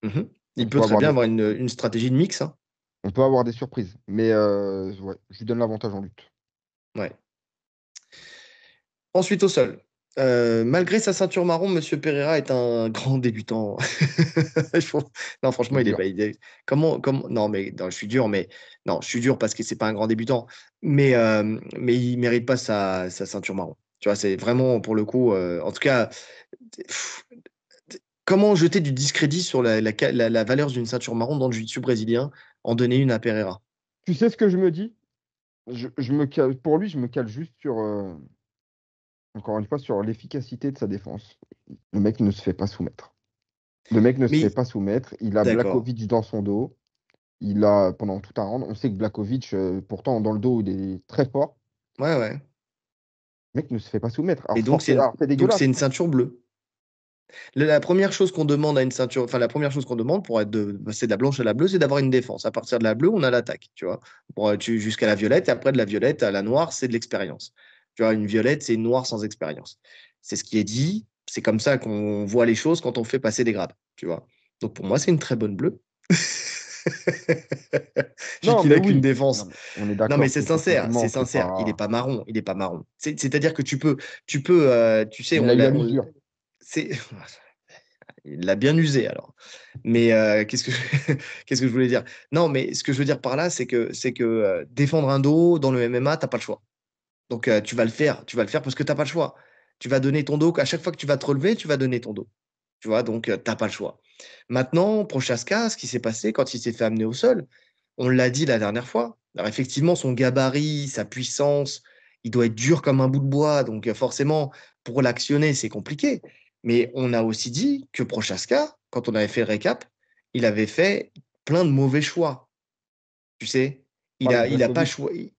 Mhm. On Il peut peut très avoir bien des, avoir une stratégie de mix, hein. on peut avoir des surprises. Mais ouais, je lui donne l'avantage en lutte. Ouais. Ensuite, au sol. Malgré sa ceinture marron, Monsieur Pereira est un grand débutant. Je trouve- Non, franchement, C'est il est dur. pas. Comment... Non, mais non, je suis dur, mais non, je suis dur parce que c'est pas un grand débutant. Mais il mérite pas sa ceinture marron. Tu vois, c'est vraiment pour le coup. En tout cas, pff, comment jeter du discrédit sur la valeur d'une ceinture marron dans le jiu-jitsu brésilien, en donner une à Pereira? Tu sais ce que je me dis? Je me cale, pour lui, je me cale juste sur, encore une fois, sur l'efficacité de sa défense. Le mec ne se fait pas soumettre. Le mec ne se fait Mais pas soumettre. Il a d'accord. Blakovic dans son dos. Il a, pendant tout un round, on sait que Blakovic, pourtant, dans le dos, il est très fort. Ouais, ouais. Le mec ne se fait pas soumettre. Et donc, Alors, c'est donc c'est dégueulasse, une hein. ceinture bleue. La première chose qu'on demande à une ceinture, enfin la première chose qu'on demande pour être passer de la blanche à la bleue, c'est d'avoir une défense. À partir de la bleue, on a l'attaque, tu vois. Jusqu'à la violette, et après de la violette à la noire, c'est de l'expérience. Tu vois, une violette, c'est une noire sans expérience. C'est ce qui est dit, c'est comme ça qu'on voit les choses quand on fait passer des grades, tu vois. Donc pour moi, c'est une très bonne bleue. Vu Non, qu'il mais a qu'une oui. défense. Non, mais on est Non, mais d'accord c'est sincère, c'est qu'effectivement, c'est sincère. Il n'est pas. pas marron, il n'est pas marron. C'est-à-dire que tu sais, Mais il a eu à l'usure. c'est, il l'a bien usé alors. Mais qu'est-ce que je voulais dire? Non, mais ce que je veux dire par là, c'est que défendre un dos dans le MMA, t'as pas le choix. Donc tu vas le faire parce que t'as pas le choix. Tu vas donner ton dos, à chaque fois que tu vas te relever, tu vas donner ton dos. Tu vois, donc t'as pas le choix. Maintenant, Prochaska, ce qui s'est passé quand il s'est fait amener au sol, on l'a dit la dernière fois. Alors effectivement, son gabarit, sa puissance, il doit être dur comme un bout de bois, donc forcément, pour l'actionner, c'est compliqué. Mais on a aussi dit que Prochaska, quand on avait fait le récap, il avait fait plein de mauvais choix. Tu sais, Je parlais de il a pas Blakovic. choisi.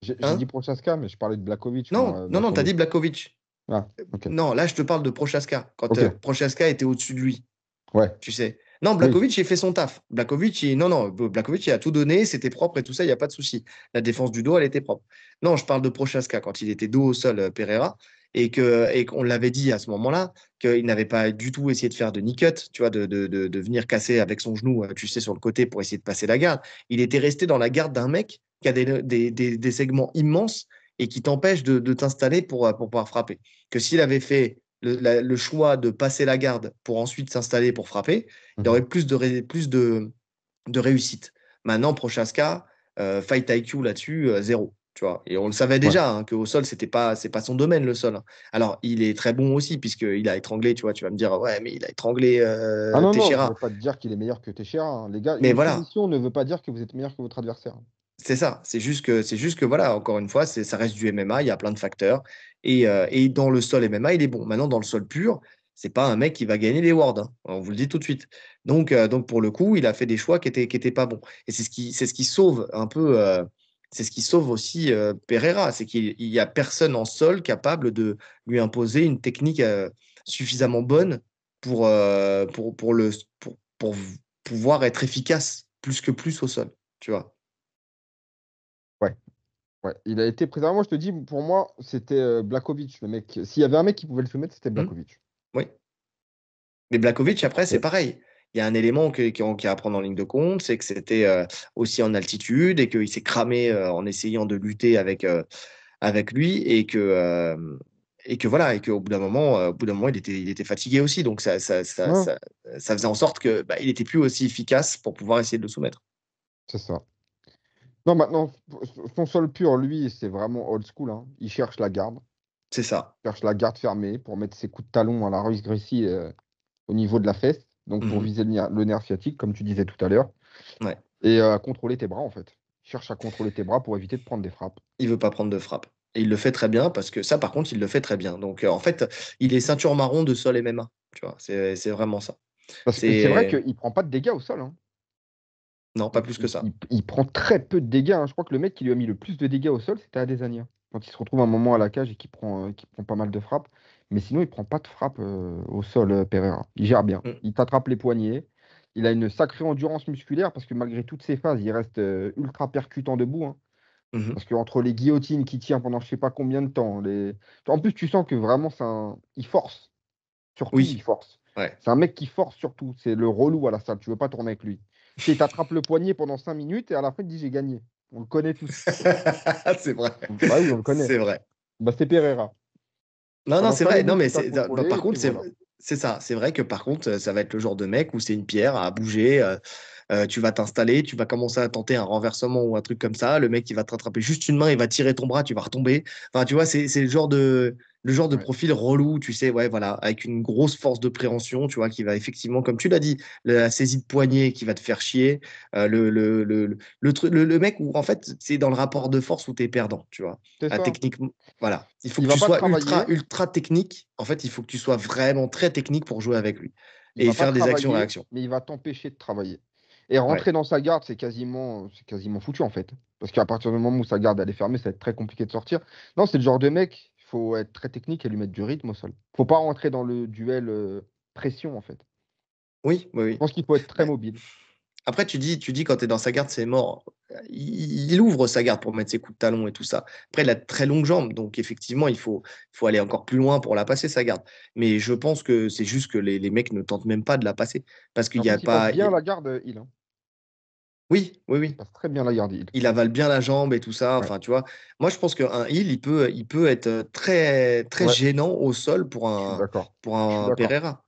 J'ai dit Hein? Prochaska, mais je parlais de Blakovic, Non, moi, non, dans non, son t'as dit dos. Blakovic. Ah, ok. Non, là, je te parle de Prochaska, quand Ok. Prochaska était au-dessus de lui. Ouais. Tu sais. Non, Oui. Blakovic, il fait son taf. Non, non, Blakovic, il a tout donné, c'était propre et tout ça, il n'y a pas de souci. La défense du dos, elle était propre. Non, je parle de Prochaska quand il était dos au sol, Pereira, et qu'on l'avait dit à ce moment-là, qu'il n'avait pas du tout essayé de faire de nick cut, tu vois, de venir casser avec son genou, tu sais, sur le côté pour essayer de passer la garde. Il était resté dans la garde d'un mec qui a des segments immenses et qui t'empêche de t'installer pour pouvoir frapper. Que s'il avait fait le choix de passer la garde pour ensuite s'installer pour frapper, il y Mhm. aurait plus de réussite. Maintenant, Prochaska, Fight IQ là-dessus, zéro. Tu vois. Et on le savait Ouais. déjà, hein, qu'au sol, c'est pas son domaine, le sol, hein. Alors, il est très bon aussi, puisqu'il a étranglé, tu vois, tu vas me dire, ouais, mais il a étranglé Ah non, non, je Teixeira. vais pas te dire qu'il est meilleur que Teixeira, hein. Les gars, Mais une voilà, soumission ne veut pas dire que vous êtes meilleur que votre adversaire. c'est ça. C'est juste que voilà, encore une fois, ça reste du MMA, il y a plein de facteurs. Et dans le sol MMA, il est bon. Maintenant, dans le sol pur, c'est pas un mec qui va gagner les Worlds, hein. On vous le dit tout de suite. Donc pour le coup, il a fait des choix qui étaient pas bons. Et c'est ce qui sauve un peu, c'est ce qui sauve aussi Pereira. C'est qu'il y a personne en sol capable de lui imposer une technique suffisamment bonne pour pouvoir être efficace plus que plus au sol. Tu vois. Ouais. Ouais. Il a été préservé. Moi, je te dis, pour moi, c'était Blakovic, le mec. S'il y avait un mec qui pouvait le soumettre, c'était Hmm. Blakovic. Oui. Mais Blakovic, après, c'est Après. pareil. Il y a un élément qui est à prendre en ligne de compte, c'est que c'était aussi en altitude et qu'il s'est cramé en essayant de lutter avec lui et que voilà, et qu'au bout d'un moment, il était fatigué aussi. Donc Ouais, ça faisait en sorte que il était plus aussi efficace pour pouvoir essayer de le soumettre. c'est ça. Non, maintenant, son sol pur, lui, c'est vraiment old school, hein. Il cherche la garde. C'est ça. Il cherche la garde fermée pour mettre ses coups de talon à la Royce Gracie au niveau de la fesse. Donc, pour Mhm. viser le nerf sciatique, comme tu disais tout à l'heure. Ouais. Et à contrôler tes bras, en fait. Il cherche à contrôler tes bras pour éviter de prendre des frappes. Il veut pas prendre de frappe. Et il le fait très bien parce que ça, par contre, il le fait très bien. Donc, en fait, il est ceinture marron de sol MMA. Tu vois, c'est vraiment ça. Parce que c'est vrai C'est qu'il ne prend pas de dégâts au sol, hein. non, pas plus que ça. Il prend très peu de dégâts, hein. Je crois que le mec qui lui a mis le plus de dégâts au sol, c'était Adesanya. Quand il se retrouve un moment à la cage et qu'il prend pas mal de frappes. Mais sinon, il prend pas de frappes au sol, Pereira. Il gère bien. Mm. Il t'attrape les poignets. Il a une sacrée endurance musculaire parce que malgré toutes ses phases, il reste ultra percutant debout, hein. Mhm. Parce qu'entre les guillotines qu'il tient pendant je sais pas combien de temps, en plus, tu sens que vraiment, il force. Surtout, il Oui, force. ouais. C'est un mec qui force surtout. C'est le relou à la salle. Tu veux pas tourner avec lui. Tu sais, il t'attrape le poignet pendant 5 minutes et à la fin, il te dit j'ai gagné. On le connaît tous. C'est vrai. Bah oui, on le connaît. C'est vrai. Bah, c'est Pereira. Non, non, Pendant c'est 5 vrai. Non, minutes, mais il t'a par contrôlé et puis contre, voilà. c'est ça. C'est vrai que par contre, ça va être le genre de mec où c'est une pierre à bouger. Tu vas t'installer, tu vas commencer à tenter un renversement ou un truc comme ça. Le mec, il va te rattraper juste une main, il va tirer ton bras, tu vas retomber. Enfin, tu vois, c'est le genre de Ouais. profil relou, tu sais, ouais, voilà, avec une grosse force de préhension, tu vois, qui va effectivement, comme tu l'as dit, la saisie de poignet qui va te faire chier. Le mec où, en fait, c'est dans le rapport de force où tu es perdant, tu vois. C'est ça. Techniquement, voilà. Il faut Il que va tu pas sois ultra, travailler. ultra technique. En fait, il faut que tu sois vraiment très technique pour jouer avec lui Il et va pas faire des travailler, actions-réactions. mais il va t'empêcher de travailler. Et Ouais. rentrer dans sa garde, c'est quasiment foutu en fait. Parce qu'à partir du moment où sa garde elle est fermée, ça va être très compliqué de sortir. Non, c'est le genre de mec, il faut être très technique et lui mettre du rythme au sol. Faut pas rentrer dans le duel pression en fait. Oui, oui, Je oui. pense qu'il faut être très Ouais. mobile. Après, tu dis quand tu es dans sa garde, c'est mort. Il ouvre sa garde pour mettre ses coups de talon et tout ça. Après, il a de très longues jambes, donc effectivement, il faut aller encore plus loin pour la passer, sa garde. Mais je pense que c'est juste que les mecs ne tentent même pas de la passer. Parce qu'il En n'y a plus, il passe pas. bien la garde, il, hein. Oui, oui, Il oui. passe très bien la garde, il. Il avale bien la jambe et tout ça. Ouais, Enfin, tu vois, moi, je pense qu'un heel, il peut être très, très ouais, gênant au sol pour je suis un, d'accord. pour Je suis un d'accord. Pereira.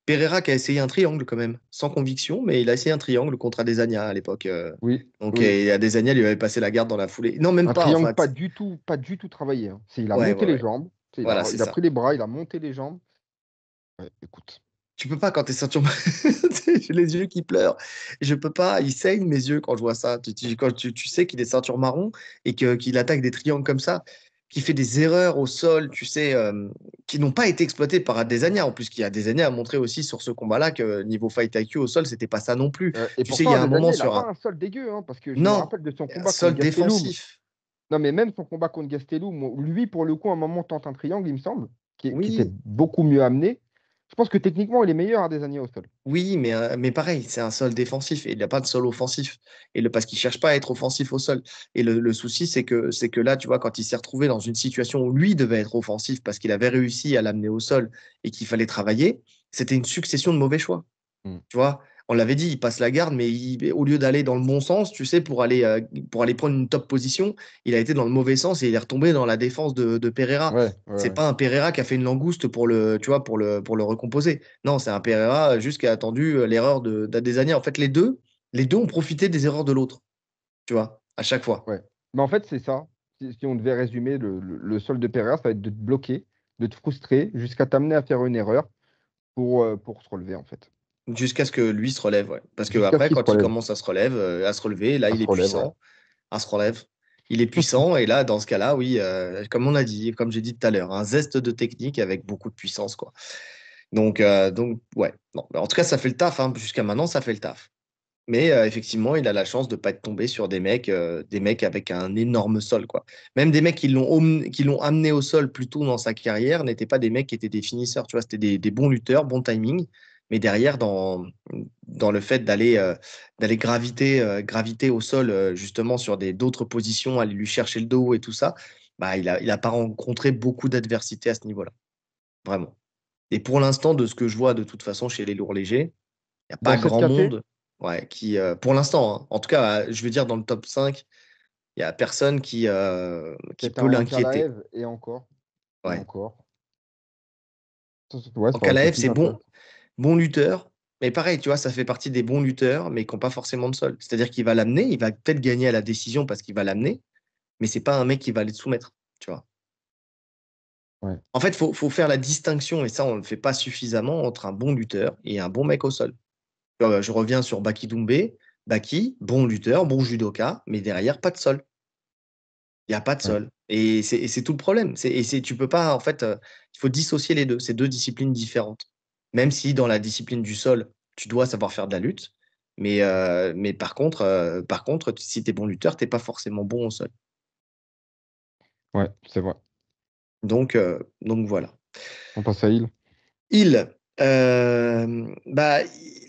Pereira qui a essayé un triangle quand même, sans conviction, mais il a essayé un triangle contre Adesanya à l'époque. Oui, Donc, oui. et Adesanya lui avait passé la garde dans la foulée. Non, même Un pas, en triangle fait. pas du tout travaillé, hein. Il a Ouais, monté ouais, les ouais. jambes. Voilà, c'est Il a ça. pris les bras, il a monté les jambes. Ouais, écoute. Tu peux pas quand t'es ceinture. J'ai les yeux qui pleurent. Je peux pas. Ils saignent mes yeux quand je vois ça. Quand tu sais qu'il est ceinture marron et qu'il attaque des triangles comme ça, qu'il fait des erreurs au sol, tu sais, qui n'ont pas été exploitées par Adesanya. En plus, qui Adesanya a montré aussi sur ce combat-là que niveau fight IQ au sol, c'était pas ça non plus. Et Tu sais, il y pourtant, a un moment Adesanya, il n'a sur pas un. un sol dégueu, hein, parce que je me Non, rappelle de son un combat contre sol Gastelum. défensif. Non, mais même son combat contre Gastelum, lui, pour le coup, à un moment, tente un triangle, il me semble, qui était Oui, beaucoup mieux amené. Je pense que techniquement, il est meilleur Adesanya au sol. oui, mais pareil, c'est un sol défensif et il n'y a pas de sol offensif. Parce qu'il cherche pas à être offensif au sol. Et le souci, c'est que là, tu vois, quand il s'est retrouvé dans une situation où lui devait être offensif parce qu'il avait réussi à l'amener au sol et qu'il fallait travailler, c'était une succession de mauvais choix. Mm. Tu vois, on l'avait dit, il passe la garde, mais au lieu d'aller dans le bon sens, tu sais, pour aller prendre une top position, il a été dans le mauvais sens et il est retombé dans la défense de Pereira. Ouais, ouais, C'est ouais. pas un Pereira qui a fait une langouste tu vois, pour le recomposer. Non, c'est un Pereira juste qui a attendu l'erreur d'Adesanya. En fait, les deux ont profité des erreurs de l'autre, tu vois, à chaque fois. Ouais. Mais en fait, c'est ça. Si on devait résumer le sol de Pereira, ça va être de te bloquer, de te frustrer, jusqu'à t'amener à faire une erreur pour se relever, en fait. Jusqu'à ce que lui se relève, ouais. Parce que Jusqu'à ce après, qu'il se quand il relève. commence à se relever, là, À il se est relève, ouais. puissant. Se relève. Il est puissant et là, dans ce cas-là, oui, comme on a dit, comme j'ai dit tout à l'heure, un zeste de technique avec beaucoup de puissance, quoi. Donc ouais. Non, en tout cas, ça fait le taf, hein. Jusqu'à maintenant, ça fait le taf. Mais effectivement, il a la chance de pas être tombé sur des mecs avec un énorme sol, quoi. Même des mecs qui l'ont amené au sol plus tôt dans sa carrière n'étaient pas des mecs qui étaient des finisseurs, tu vois. C'était des bons lutteurs, bon timing. Mais derrière, dans le fait d'aller graviter au sol, justement, sur d'autres positions, aller lui chercher le dos et tout ça, bah, il a pas rencontré beaucoup d'adversité à ce niveau-là. Vraiment. Et pour l'instant, de ce que je vois de toute façon chez les lourds légers, il n'y a Dans pas cette grand KT, monde, ouais, pour l'instant, hein. En tout cas, je veux dire, dans le top 5, il n'y a personne qui peut-être peut un l'inquiéter. Ankalaev et encore. Et Ouais. encore. Ouais, En ça aurait été Kalaev, plus c'est bon, intéressant. bon lutteur, Mais pareil, tu vois, ça fait partie des bons lutteurs, mais qui n'ont pas forcément de sol. C'est-à-dire qu'il va l'amener, il va peut-être gagner à la décision parce qu'il va l'amener, mais c'est pas un mec qui va aller te soumettre, tu vois. Ouais. En fait, faut faire la distinction, et ça, on ne le fait pas suffisamment, entre un bon lutteur et un bon mec au sol. Je reviens sur Baki Doumbé. Baki, bon lutteur, bon judoka, mais derrière, pas de sol. Il n'y a pas de Ouais. sol. Et c'est tout le problème. Tu peux pas, en fait, il faut dissocier les deux. C'est deux disciplines différentes. Même si dans la discipline du sol, tu dois savoir faire de la lutte. Mais par contre, si tu es bon lutteur, tu n'es pas forcément bon au sol. Ouais, c'est vrai. Donc voilà. On passe à Il. Il, bah,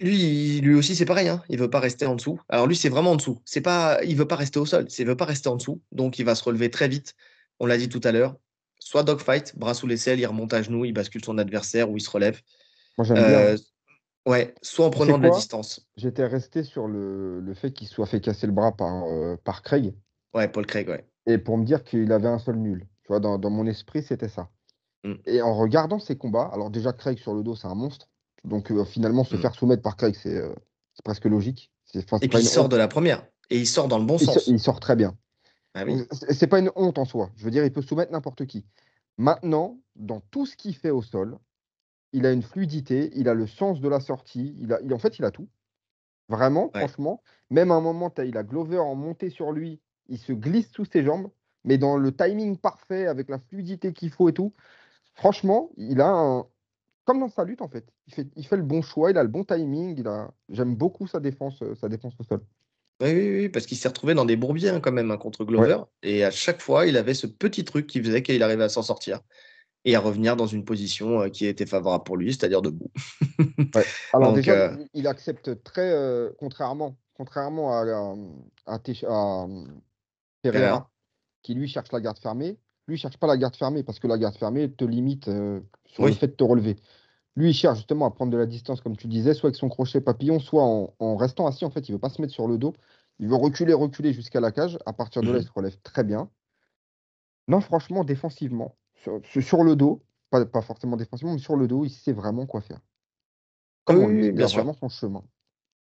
lui aussi, c'est pareil, hein. Il veut pas rester en dessous. Alors lui, c'est vraiment en dessous. C'est pas, il veut pas rester au sol. Il veut pas rester en dessous. Donc il va se relever très vite. On l'a dit tout à l'heure. Soit dogfight, bras sous l'aisselle, il remonte à genoux, il bascule son adversaire ou il se relève. Moi, j'aime bien, hein. Euh, ouais, soit en Tu sais prenant de la quoi? distance. J'étais resté sur le fait qu'il soit fait casser le bras par Craig Ouais, Paul Craig, ouais. et pour me dire qu'il avait un seul nul. Tu vois, dans mon esprit, c'était ça. Mm, Et en regardant ses combats, alors déjà, Craig sur le dos, c'est un monstre. Donc finalement, se mm. faire soumettre par Craig, c'est presque logique. Enfin, Et c'est puis pas il une sort honte. de la première. Et il sort dans le bon Il sens. sort très bien. Ah Donc, oui. c'est pas une honte en soi. Je veux dire, il peut soumettre n'importe qui. Maintenant, dans tout ce qu'il fait au sol, il a une fluidité, il a le sens de la sortie, en fait, il a tout. Vraiment, Ouais. franchement, même à un moment, il a Glover en montée sur lui, il se glisse sous ses jambes, mais dans le timing parfait, avec la fluidité qu'il faut et tout. Franchement, comme dans sa lutte, en fait. Il fait le bon choix, il a le bon timing, j'aime beaucoup sa défense au sol. Oui, oui, oui, parce qu'il s'est retrouvé dans des bourbiers hein, quand même hein, contre Ouais, Glover. Et à chaque fois, il avait ce petit truc qui faisait qu'il arrivait à s'en sortir et à revenir dans une position qui était favorable pour lui, c'est-à-dire debout. ouais. Alors Donc, déjà, il accepte contrairement à Pereira. Pereira, qui lui cherche la garde fermée. Lui, il cherche pas la garde fermée parce que la garde fermée te limite sur le Oui. fait de te relever. Lui, il cherche justement à prendre de la distance, comme tu disais, soit avec son crochet papillon, soit en restant assis. En fait, il veut pas se mettre sur le dos. Il veut reculer, reculer jusqu'à la cage. À partir de là, il Mhm. se relève très bien. Non, franchement, défensivement, sur le dos, pas forcément défensivement, mais sur le dos, il sait vraiment quoi faire. Oui, Comme en oui, lutte, oui, il bien a sûr. vraiment son chemin.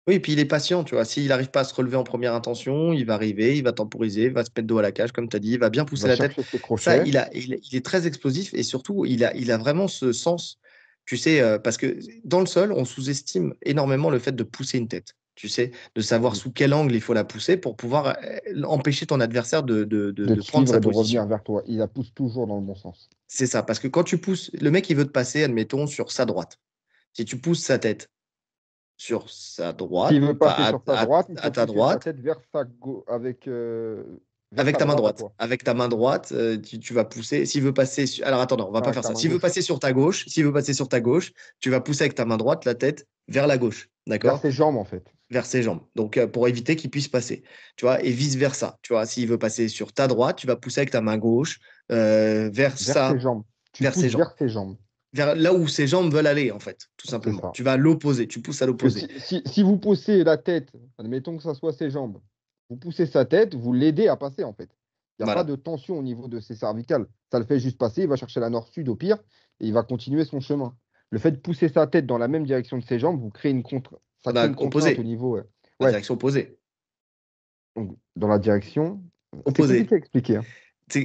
Oui, et puis il est patient, tu vois. S'il n'arrive pas à se relever en première intention, il va arriver, il va temporiser, il va se mettre dos à la cage, comme tu as dit, il va bien Il pousser va la tête. chercher ses Ça, crochets. il est très explosif et surtout, il a vraiment ce sens, tu sais, parce que dans le sol, on sous-estime énormément le fait de pousser une tête, tu sais, de savoir Mm. sous quel angle il faut la pousser pour pouvoir empêcher ton adversaire De de te prendre suivre sa et de revenir position. vers toi. Il la pousse toujours dans le bon sens. C'est ça, parce que quand tu pousses, le mec, il veut te passer, admettons, sur sa droite. Si tu pousses sa tête sur sa S'il droite, veut enfin passer sur sa droite, il à faut ta pousser sa droite, tête vers vers avec ta ta main droite à droite. toi. Avec ta main droite, tu vas pousser. S'il veut passer. Alors attends, non, on va Non, pas avec faire ta ça. main S'il veut gauche. passer sur ta gauche, s'il veut passer sur ta gauche, tu vas pousser avec ta main droite la tête vers la gauche. Vers D'accord? ses jambes, en fait. Vers ses jambes. Donc pour éviter qu'il puisse passer. Tu vois? Et vice-versa. Tu vois? S'il veut passer sur ta droite, tu vas pousser avec ta main gauche vers Vers ses ça, jambes. Tu vers ses pousses jambes. vers ses jambes. Vers là où ses jambes veulent aller, en fait, tout C'est simplement. ça. Tu vas à l'opposé. Tu pousses à Que l'opposé. si vous poussez la tête, admettons que ça soit ses jambes, vous poussez sa tête, vous l'aidez à passer, en fait. Il n'y a pas Voilà. de tension au niveau de ses cervicales. Ça le fait juste passer, il va chercher la nord-sud au pire, et il va continuer son chemin. Le fait de pousser sa tête dans la même direction de ses jambes, ça On crée a une contrainte au opposé. niveau. La Ouais, direction opposée. donc, dans la direction. C'est compliqué Opposée. à expliquer, hein.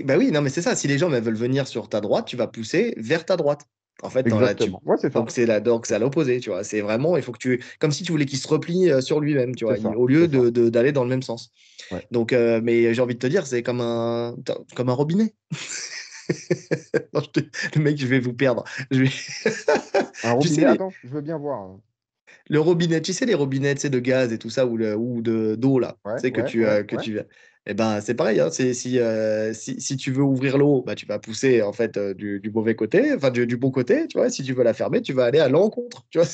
Bah oui, non, mais c'est ça. Si les jambes elles veulent venir sur ta droite, tu vas pousser vers ta droite. En fait, Exactement. Ouais, c'est ça. donc c'est C'est à ça. l'opposé, tu vois. C'est vraiment, il faut que comme si tu voulais qu'il se replie sur lui-même, tu C'est vois, ça. au lieu C'est ça. d'aller dans le même sens. Ouais. Donc, mais j'ai envie de te dire, c'est comme un robinet. Non, le mec, je vais vous perdre. Je vais- Un Tu sais, robinet, attends, je veux bien voir, hein. le robinet, tu sais, les robinets, tu sais, de gaz et tout ça, ou d'eau, là, Ouais, tu sais, ouais, ouais, que ouais. tu eh ben, c'est pareil, hein, si tu veux ouvrir l'eau, bah, tu vas pousser, en fait, du mauvais côté, enfin, du bon côté, tu vois. Si tu veux la fermer, tu vas aller à l'encontre, tu vois.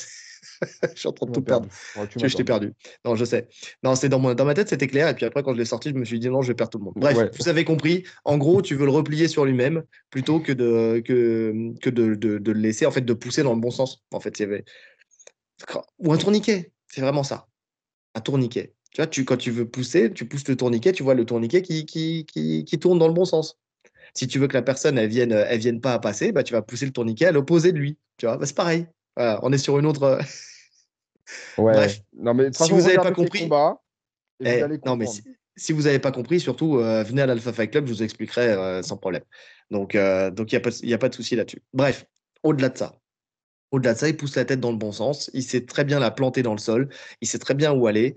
Je suis en train Tu de m'as tout perdre. perdu. Ouais, tu Tu vois, m'as je t'ai perdu. perdu. Non, je sais. Non, dans ma tête, c'était clair. Et puis après, quand je l'ai sorti, je me suis dit non, je vais perdre tout le monde. Bref, Ouais. vous avez compris. En gros, tu veux le replier sur lui-même plutôt que de le laisser, en fait, de pousser dans le bon sens. En fait, il y avait. Ou un tourniquet. C'est vraiment ça. Un tourniquet. Tu vois, quand tu veux pousser, tu pousses le tourniquet, tu vois le tourniquet qui tourne dans le bon sens. Si tu veux que la personne, elle vienne pas à passer, bah, tu vas pousser le tourniquet à l'opposé de lui. Tu vois, bah, c'est pareil. Voilà, on est sur une autre. Ouais. Bref, Non, mais de toute si façon, vous n'avez pas regardez ces compris, combats et vous allez non, mais comprendre. si vous n'avez pas compris, surtout, venez à l'Alpha Fight Club, je vous expliquerai sans problème. Donc il y a pas de souci là-dessus. Bref, au-delà de ça, au-delà de ça, il pousse la tête dans le bon sens. Il sait très bien la planter dans le sol. Il sait très bien où aller,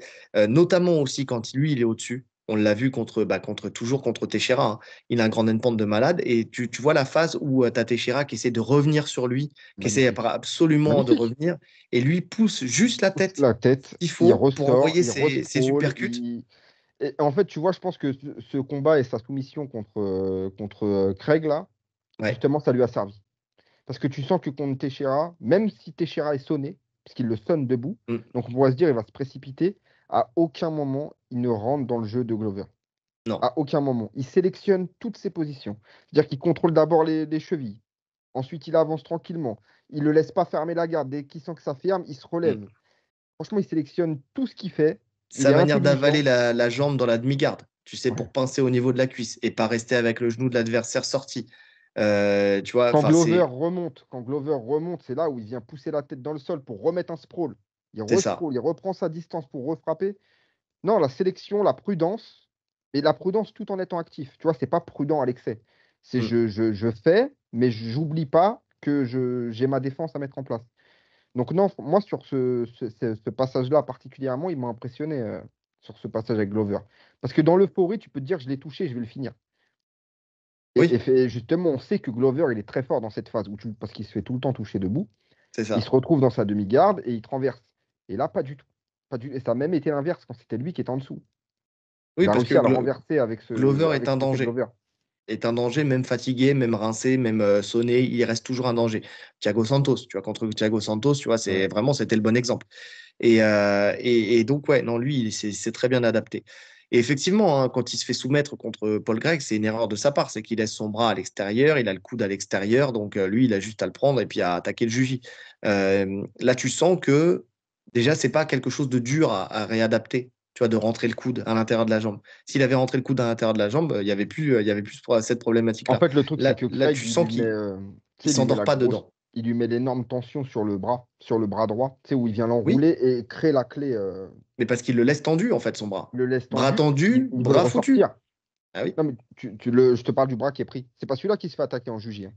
notamment aussi quand lui, il est au-dessus. On l'a vu toujours contre Teixeira, hein. Il a un grand endpoint de malade. Et tu vois la phase où tu as Teixeira qui essaie de revenir sur lui, qui essaie Magnifique. absolument de Magnifique. revenir. Et lui pousse juste la Pousse tête la tête, qu'il il faut pour ressort, envoyer il ses rescroll. uppercuts. Et en fait, tu vois, je pense que ce combat et sa soumission contre Craig, là, Ouais. justement, ça lui a servi. Parce que tu sens que contre Teixeira, même si Teixeira est sonné, puisqu'il le sonne debout, Mm. donc on pourrait se dire il va se précipiter, à aucun moment il ne rentre dans le jeu de Glover. Non. À aucun moment. Il sélectionne toutes ses positions. C'est-à-dire qu'il contrôle d'abord les chevilles. Ensuite, il avance tranquillement. Il ne le laisse pas fermer la garde. Dès qu'il sent que ça ferme, il se Mm. relève. Franchement, il sélectionne tout ce qu'il fait. Il Sa est manière d'avaler intelligent. la jambe dans la demi-garde, tu sais, Ouais. pour pincer au niveau de la cuisse et pas rester avec le genou de l'adversaire sorti. Tu vois, Quand enfin, Glover remonte, c'est là où il vient pousser la tête dans le sol pour remettre un sprawl. Il c'est ça. re-sprawl, il reprend sa distance pour refrapper. Non, la sélection, la prudence, et la prudence tout en étant actif. Tu vois, c'est pas prudent à l'excès. C'est Mm. je fais, mais j'oublie pas que j'ai ma défense à mettre en place. Donc non, moi sur ce passage-là particulièrement, il m'a impressionné sur ce passage avec Glover. Parce que dans l'euphorie, tu peux te dire, je l'ai touché, je vais le finir. Et Oui, justement, on sait que Glover, il est très fort dans cette phase, parce qu'il se fait tout le temps toucher debout. c'est Il se ça. retrouve dans sa demi-garde et il te renverse. Et là, pas du tout. Pas du... Et ça a même été l'inverse quand c'était lui qui était en dessous. Oui, Il a parce que réussi à le renverser Glover est avec un cet effet danger. Glover. Est un danger, même fatigué, même rincé, même sonné, il reste toujours un danger. Thiago Santos, tu vois, contre Thiago Santos, tu vois, Ouais. c'était le bon exemple. Et donc, ouais, non, lui, c'est très bien adapté. Et effectivement, hein, quand il se fait soumettre contre Paul Craig, c'est une erreur de sa part. C'est qu'il laisse son bras à l'extérieur, il a le coude à l'extérieur. Donc, lui, il a juste à le prendre et puis à attaquer le juji. Là, tu sens que déjà, c'est pas quelque chose de dur à réadapter. Tu vois, de rentrer le coude à l'intérieur de la jambe. S'il avait rentré le coude à l'intérieur de la jambe, il y avait plus cette En problématique-là. fait, le truc, c'est que Là, Craig, tu sens tu sais, il il lui met s'endort la pas grosse, dedans. il lui met l'énorme tension sur le bras droit, tu sais, où il vient Oui, l'enrouler et créer la clé, mais parce qu'il le laisse tendu, en fait, son bras. il le laisse Bras tendu, tendu, il veut le bras foutu. ressortir. Ah oui. Non, mais je te parle du bras qui est pris. C'est pas celui-là qui se fait attaquer en juge.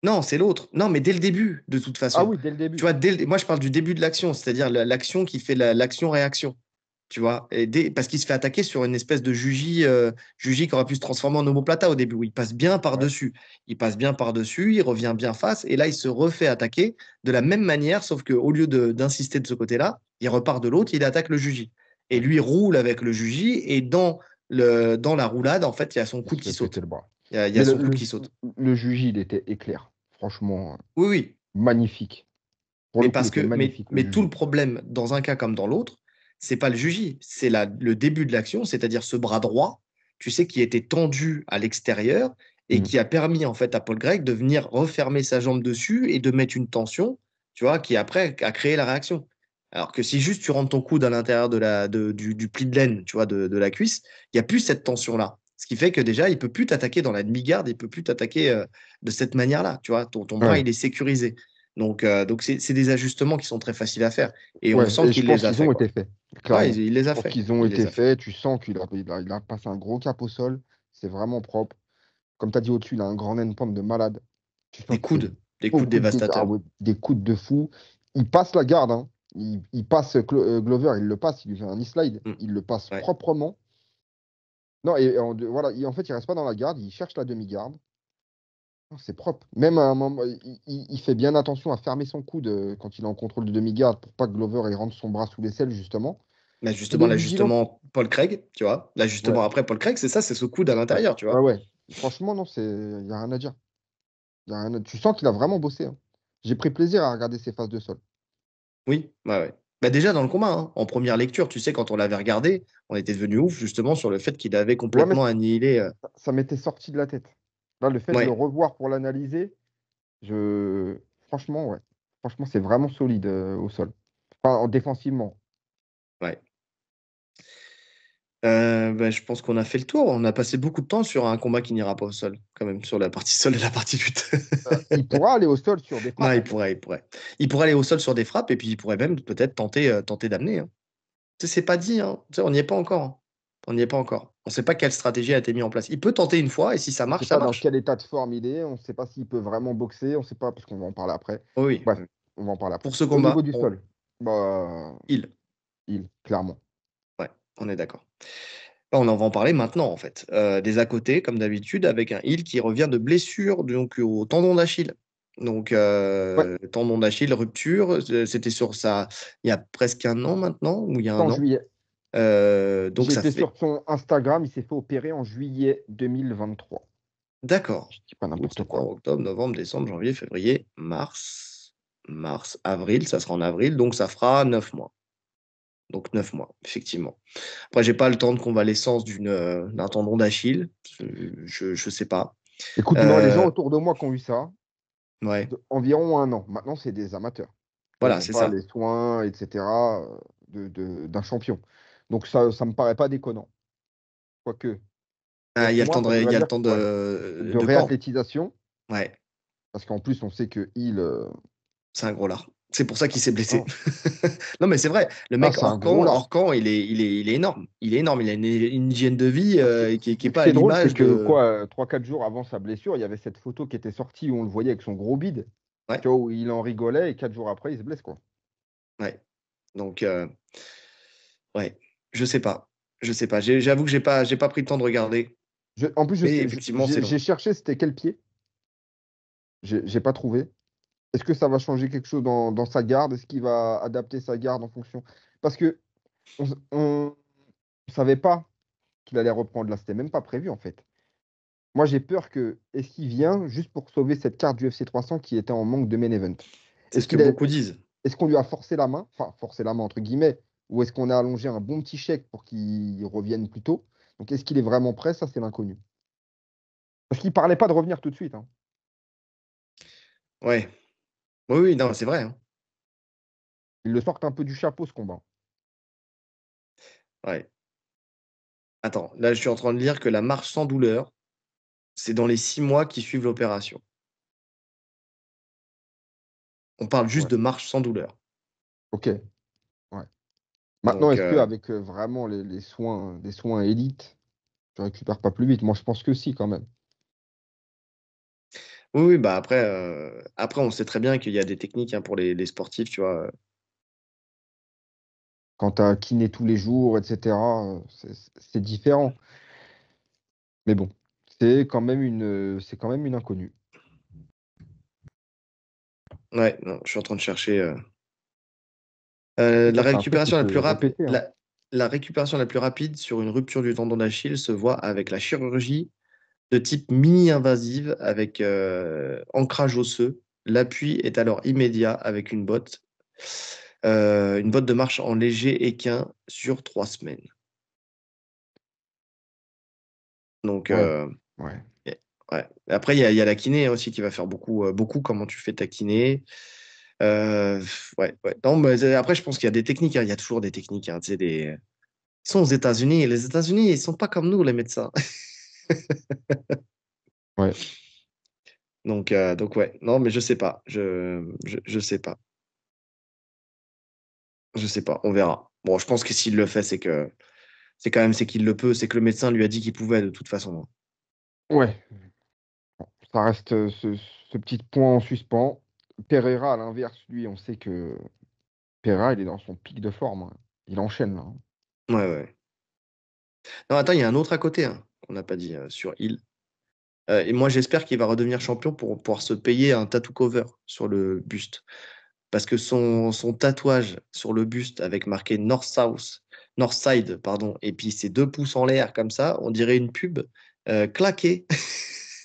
Non, c'est l'autre. Non, mais dès le début, de toute Ah façon. oui, dès le Tu début. vois, moi, je parle du début de l'action, c'est-à-dire l'action qui fait l'action-réaction. Tu vois, parce qu'il se fait attaquer sur une espèce de juji qui aurait pu se transformer en omoplata au début, où il passe bien Ouais. par-dessus. Il passe bien par-dessus, il revient bien face, et là, il se refait attaquer de la même manière, sauf qu'au lieu d'insister de ce côté-là, il repart de l'autre, il attaque le juji. Et Ouais. lui roule avec le juji, et dans la roulade, en fait, il y a son Il coude se qui fait péter saute. le bras. Il y Mais a son coude qui saute. le juge, il était éclair. Franchement, Oui, oui. magnifique. Pour Mais le coup, il parce était que, magnifique, le mais tout juge. le problème, dans un cas comme dans l'autre, c'est pas le juji, c'est le début de l'action, c'est-à-dire ce bras droit, tu sais, qui était tendu à l'extérieur et Mm. qui a permis en fait à Paul Gregg de venir refermer sa jambe dessus et de mettre une tension, tu vois, qui après a créé la réaction. Alors que si juste tu rentres ton coude à l'intérieur du pli de laine, tu vois, de la cuisse, il n'y a plus cette tension-là. Ce qui fait que déjà, il peut plus t'attaquer dans la demi-garde, il peut plus t'attaquer de cette manière-là. Tu vois, ton bras, Ouais. il est sécurisé. Donc c'est des ajustements qui sont très faciles à faire. Et on Ouais. sent Et je qu'il pense les a qu'ils fait, ont quoi. été faits, Ouais, clairement. il les Je a pense fait. qu'ils ont Il les été a fait. faits. Tu sens il a passé un gros cap au sol. C'est vraiment propre. Comme tu as dit au-dessus, il a un grand endpoint de malade. Tu sens qu'il fait Des coudes beaucoup de dégâts. Ah dévastateurs. ouais, des coups de fou. Il passe la garde, hein. Il passe Glover, il le passe, il lui fait un e-slide. Mm. Il le passe Ouais. proprement. Non, voilà, en fait, il reste pas dans la garde, il cherche la demi-garde. Non, c'est propre. Même à un moment, il fait bien attention à fermer son coude quand il est en contrôle de demi-garde pour pas que Glover il rentre son bras sous l'aisselle, justement. Il est vigilant. Paul Craig, tu vois. Ouais, L'ajustement après Paul Craig, c'est ça, c'est ce coude à ouais, l'intérieur, tu ouais, vois. ouais. Franchement, non, il n'y a rien à dire. Tu sens qu'il a vraiment bossé, hein. J'ai pris plaisir à regarder ses phases de sol. Oui, ouais, ouais. Bah déjà dans le combat, hein, en première lecture, tu sais, quand on l'avait regardé, on était devenu ouf justement sur le fait qu'il avait Ouais, mais complètement annihilé. ça m'était sorti de la tête. Là, le fait de le Ouais, revoir pour l'analyser, franchement, ouais. Franchement, c'est vraiment solide au sol. Enfin, défensivement. ouais. Je pense qu'on a fait le tour. On a passé beaucoup de temps sur un combat qui n'ira pas au sol, quand même, sur la partie sol et la partie lutte. Il pourra aller au sol sur des Non, frappes, hein. il pourrait. Il pourrait aller au sol sur des frappes et puis il pourrait même peut-être tenter d'amener, hein. Tu sais, c'est pas dit, hein. Tu sais, on n'y est pas encore, hein. On n'y est pas encore. On ne sait pas quelle stratégie a été mise en place. Il peut tenter une fois et si ça On ne sait marche, ça pas dans marche. quel état de forme il est, on ne sait pas s'il peut vraiment boxer, on ne sait pas, parce qu'on va en parler après. Oui, Bref, oui. on va en parler après. Pour ce Au niveau combat, du sol, bah, il. clairement. Ouais, on est d'accord. On en va en parler maintenant, en fait. Des à côté, comme d'habitude, avec un heel qui revient de blessure donc, au tendon d'Achille. Donc, Ouais, tendon d'Achille, rupture. C'était sur ça il y a presque un an maintenant, ou il y a un en an. juillet. Donc, ça J'étais fait. sur son Instagram, il s'est fait opérer en juillet 2023. D'accord. Je dis pas Août, n'importe quoi. septembre, octobre, novembre, décembre, janvier, février, mars, avril. Ça sera en avril. Donc, ça fera 9 mois. Donc, 9 mois, effectivement. Après, j'ai pas le temps de convalescence d'un tendon d'Achille. Je sais pas. Écoute, moi, les gens Euh, autour de moi qui ont eu ça, ouais, environ un an. Maintenant, c'est des amateurs. Tu vois, ils voilà, n'ont c'est pas ça. les soins, etc., d'un champion. Donc, ça ne me paraît pas déconnant. Quoique, Ah, 9 mois, ça il y voudrait a le dire temps ouais, de de camp. réathlétisation, Ouais, parce qu'en plus, on sait que c'est un gros lard. C'est pour ça qu'il s'est blessé. non. Non, mais c'est vrai. Le Ah, mec, c'est un gros lard. hors camp, il est énorme. Il est énorme. Il a une hygiène de vie qui est Ce pas à qui est drôle, c'est l'image que de. quoi, 3-4 jours avant sa blessure, il y avait cette photo qui était sortie où on le voyait avec son gros bide, Ouais, tu vois, où il en rigolait et 4 jours après, il se blesse, quoi. ouais. Donc, ouais, je sais pas. Je sais pas. J'avoue que j'ai pas pris le temps de regarder. En plus, Mais effectivement, c'est long. j'ai cherché c'était quel pied. J'ai pas trouvé. Est-ce que ça va changer quelque chose dans sa garde? Est-ce qu'il va adapter sa garde en fonction? Parce que on savait pas qu'il allait reprendre là, c'était même pas prévu en fait. Moi, j'ai peur que est-ce qu'il vient juste pour sauver cette carte du UFC 300 qui était en manque de main event? C'est Est-ce ce que qu'il est, beaucoup disent. est-ce qu'on lui a forcé la main? Enfin, forcé la main entre guillemets, ou est-ce qu'on a allongé un bon petit chèque pour qu'il revienne plus tôt? Donc, est-ce qu'il est vraiment prêt? Ça, c'est l'inconnu. Parce qu'il parlait pas de revenir tout de suite, hein. Ouais. Oui, oui, non, c'est vrai, hein. Ils le sortent un peu du chapeau, ce combat. Ouais. Attends, là, je suis en train de lire que la marche sans douleur, c'est dans les 6 mois qui suivent l'opération. On parle juste Ouais. de marche sans douleur. Ok. Ouais. Maintenant, Donc, est-ce qu'avec vraiment les soins, des soins élites, tu récupères pas plus vite? Moi, je pense que si, quand même. oui, oui, bah après, on sait très bien qu'il y a des techniques hein, pour les sportifs, tu vois. Quand tu as kiné tous les jours, etc., c'est différent. Mais bon, c'est quand même une inconnue. Ouais, non, je suis en train de chercher. Après, La ça, c'est un truc qui récupération la peut plus rapide, répéter, hein. la récupération la plus rapide sur une rupture du tendon d'Achille se voit avec la chirurgie de type mini-invasive avec ancrage osseux. L'appui est alors immédiat avec une botte de marche en léger équin sur 3 semaines. Donc, Ouais, ouais. ouais. Après, il y a la kiné aussi qui va faire beaucoup comment tu fais ta kiné. Ouais, ouais. Non, mais après, je pense qu'il y a des techniques, hein. Il y a toujours des techniques, hein. Tu sais, Ils sont aux États-Unis. Et les États-Unis, ils sont pas comme nous, les médecins. Ouais. Donc ouais. Non, mais je sais pas. Je sais pas. Je sais pas. On verra. Bon, je pense que s'il le fait, c'est qu'il le peut. C'est que le médecin lui a dit qu'il pouvait de toute façon. Ouais. Bon, ça reste ce petit point en suspens. Pereira, à l'inverse, lui, on sait que Pereira, il est dans son pic de forme, hein. Il enchaîne, là, hein. Ouais, ouais. Non, attends, il y a un autre à côté hein, qu'on n'a pas dit sur Hill. Et moi, j'espère qu'il va redevenir champion pour pouvoir se payer un tattoo cover sur le buste. Parce que son tatouage sur le buste avec marqué Northside, pardon, et puis ses 2 pouces en l'air comme ça, on dirait une pub claquée.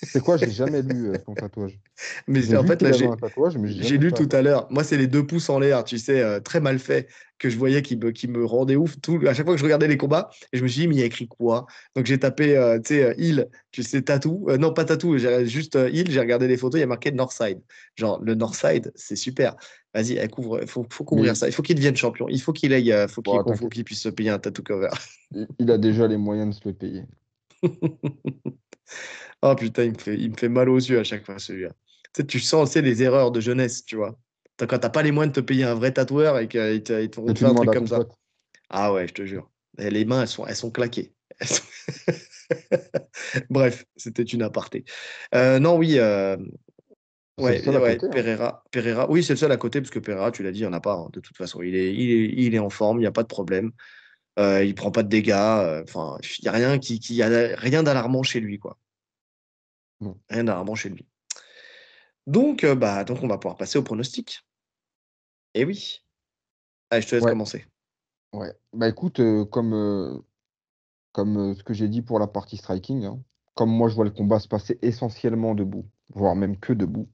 C'est quoi? J'ai jamais lu son tatouage. Mais J'ai en vu fait, qu'il là, avait un tatouage, mais j'ai j'ai jamais lu fait tout à attention. l'heure. Moi, c'est les deux pouces en l'air, tu sais, très mal fait, que je voyais qui me rendait ouf. À chaque fois que je regardais les combats, et je me suis dit, mais il y a écrit quoi? Donc j'ai tapé, tu sais, Hill, tu sais, tatou. Non, pas tatou, j'ai juste Hill, j'ai regardé les photos, il y a marqué Northside. Genre, le Northside, c'est super. Vas-y, couvre, faut couvrir Mais ça. Il faut qu'il devienne champion. Il faut qu'il aille, bon, faut t'inquiète, qu'il puisse se payer un tattoo cover. il a déjà les moyens de se le payer. Oh putain, il me fait mal aux yeux à chaque fois celui-là. Tu sais, tu sens, tu sais, les erreurs de jeunesse, tu vois. Quand t'as pas les moyens de te payer un vrai tatoueur et on Et te tu fait un demandes truc à comme ton ça. pote. Ah ouais, je te jure. Et les mains, elles sont claquées. Bref, c'était une aparté. Non, oui, C'est le seul à ouais, côté, hein. Pereira. Oui, c'est le seul à côté, parce que Pereira, tu l'as dit, il n'y en a pas, hein, de toute façon. Il est en forme, il n'y a pas de problème. Il prend pas de dégâts. Enfin, il n'y a rien y a rien d'alarmant chez lui, quoi. Non. Rien d'alarmant chez lui. Donc, on va pouvoir passer au pronostic. Eh oui. Allez, je te laisse Ouais, commencer. ouais. Bah écoute, comme ce que j'ai dit pour la partie striking, hein, comme moi je vois le combat se passer essentiellement debout, voire même que debout,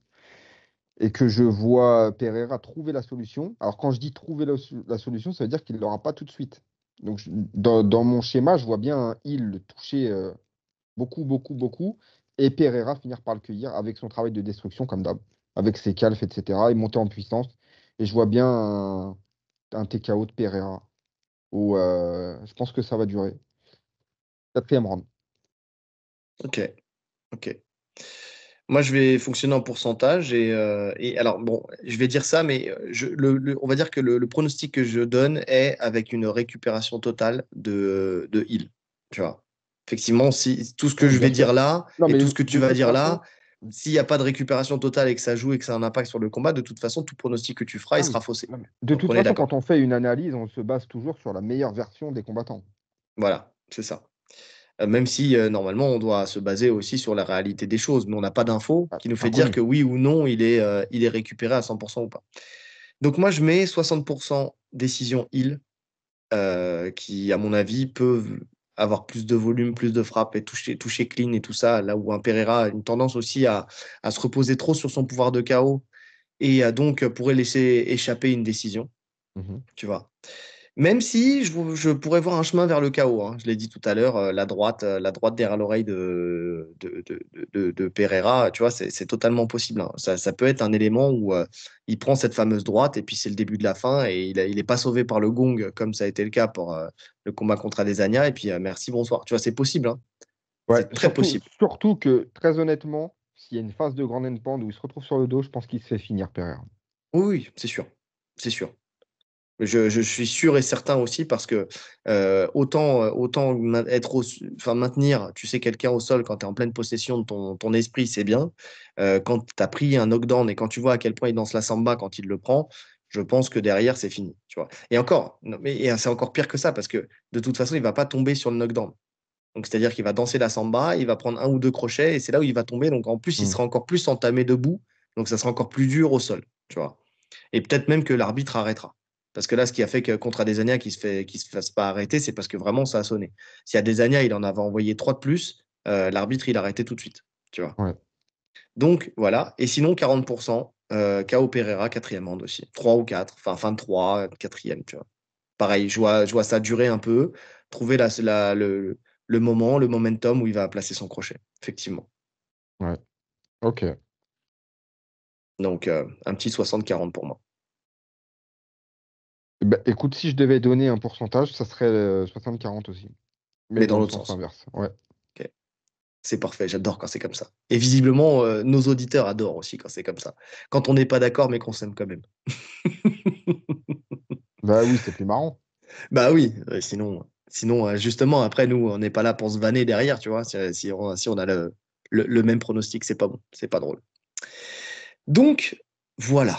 et que je vois Pereira trouver la solution. Alors quand je dis trouver la solution, ça veut dire qu'il ne l'aura pas tout de suite. Donc dans mon schéma, je vois bien un Hill le toucher beaucoup, beaucoup, beaucoup, et Pereira finir par le cueillir avec son travail de destruction comme d'hab, avec ses calfs, etc., et monter en puissance. Et je vois bien un TKO de Pereira, où je pense que ça va durer. Quatrième round. Ok, ok. Moi, je vais fonctionner en pourcentage et alors, bon, je vais dire ça, mais on va dire que le pronostic que je donne est avec une récupération totale de heal. Tu vois. Effectivement, si tout ce que Oui, je bien vais sûr. dire là Non, et mais tout ce que tu de vas toute dire là, façon, s'il n'y a pas de récupération totale et que ça joue et que ça a un impact sur le combat, de toute façon, tout pronostic que tu feras, il ah oui. sera faussé. Non, mais de Donc, toute on est façon, quand d'accord. on fait une analyse, on se base toujours sur la meilleure version des combattants. Voilà, c'est ça. Même si normalement on doit se baser aussi sur la réalité des choses, mais on n'a pas d'infos Ah, qui nous fait dire inconnu. que oui ou non il est récupéré à 100% ou pas. Donc moi je mets 60% décision Hill, qui à mon avis peuvent avoir plus de volume, plus de frappe et toucher clean et tout ça, là où un Pereira a une tendance aussi à se reposer trop sur son pouvoir de KO et donc pourrait laisser échapper une décision, Mhm. tu vois. Même si je pourrais voir un chemin vers le chaos, hein. Je l'ai dit tout à l'heure, la droite derrière l'oreille de Pereira, tu vois, c'est totalement possible, hein. Ça peut être un élément où il prend cette fameuse droite et puis c'est le début de la fin et il n'est pas sauvé par le gong comme ça a été le cas pour le combat contre Adesanya et puis merci, bonsoir. Tu vois, c'est possible, hein. Ouais, C'est très surtout, possible. surtout que, très honnêtement, s'il y a une phase de grand endpoint où il se retrouve sur le dos, je pense qu'il se fait finir, Pereira. Oui, oui, c'est sûr. C'est sûr. Je suis sûr et certain aussi parce que autant enfin, maintenir, tu sais, quelqu'un au sol quand tu es en pleine possession de ton esprit, c'est bien. Quand tu as pris un knockdown et quand tu vois à quel point il danse la samba quand il le prend, je pense que derrière, c'est fini. Tu vois. Et encore, non, mais et c'est encore pire que ça parce que de toute façon, il va pas tomber sur le knockdown. Donc, c'est-à-dire qu'il va danser la samba, il va prendre un ou deux crochets et c'est là où il va tomber. Donc, en plus, il Mm. sera encore plus entamé debout. Donc, ça sera encore plus dur au sol. Tu vois. Et peut-être même que l'arbitre arrêtera. Parce que là, ce qui a fait que contre Adesanya qui se fasse pas arrêter, c'est parce que vraiment ça a sonné. Si Adesanya, il en avait envoyé trois de plus, l'arbitre, il arrêtait tout de suite. Tu vois. Ouais. Donc voilà. Et sinon, 40%, KO Pereira, quatrième round aussi. 3 ou 4, enfin fin de 3, quatrième, tu vois. Pareil, je vois ça durer un peu, trouver le moment, le momentum où il va placer son crochet, effectivement. Ouais. Ok. Donc un petit 60-40 pour moi. Bah, écoute, si je devais donner un pourcentage, ça serait 60-40 aussi. Mais Mais dans dans le l'autre sens sens. inverse. Ouais. Ok. C'est parfait, j'adore quand c'est comme ça. Et visiblement, nos auditeurs adorent aussi quand c'est comme ça. Quand on n'est pas d'accord, mais qu'on s'aime quand même. Bah oui, c'est plus marrant. Bah oui, sinon justement, après, nous, on n'est pas là pour se vanner derrière, tu vois. Si on a le même pronostic, c'est pas bon, c'est pas drôle. Donc, voilà,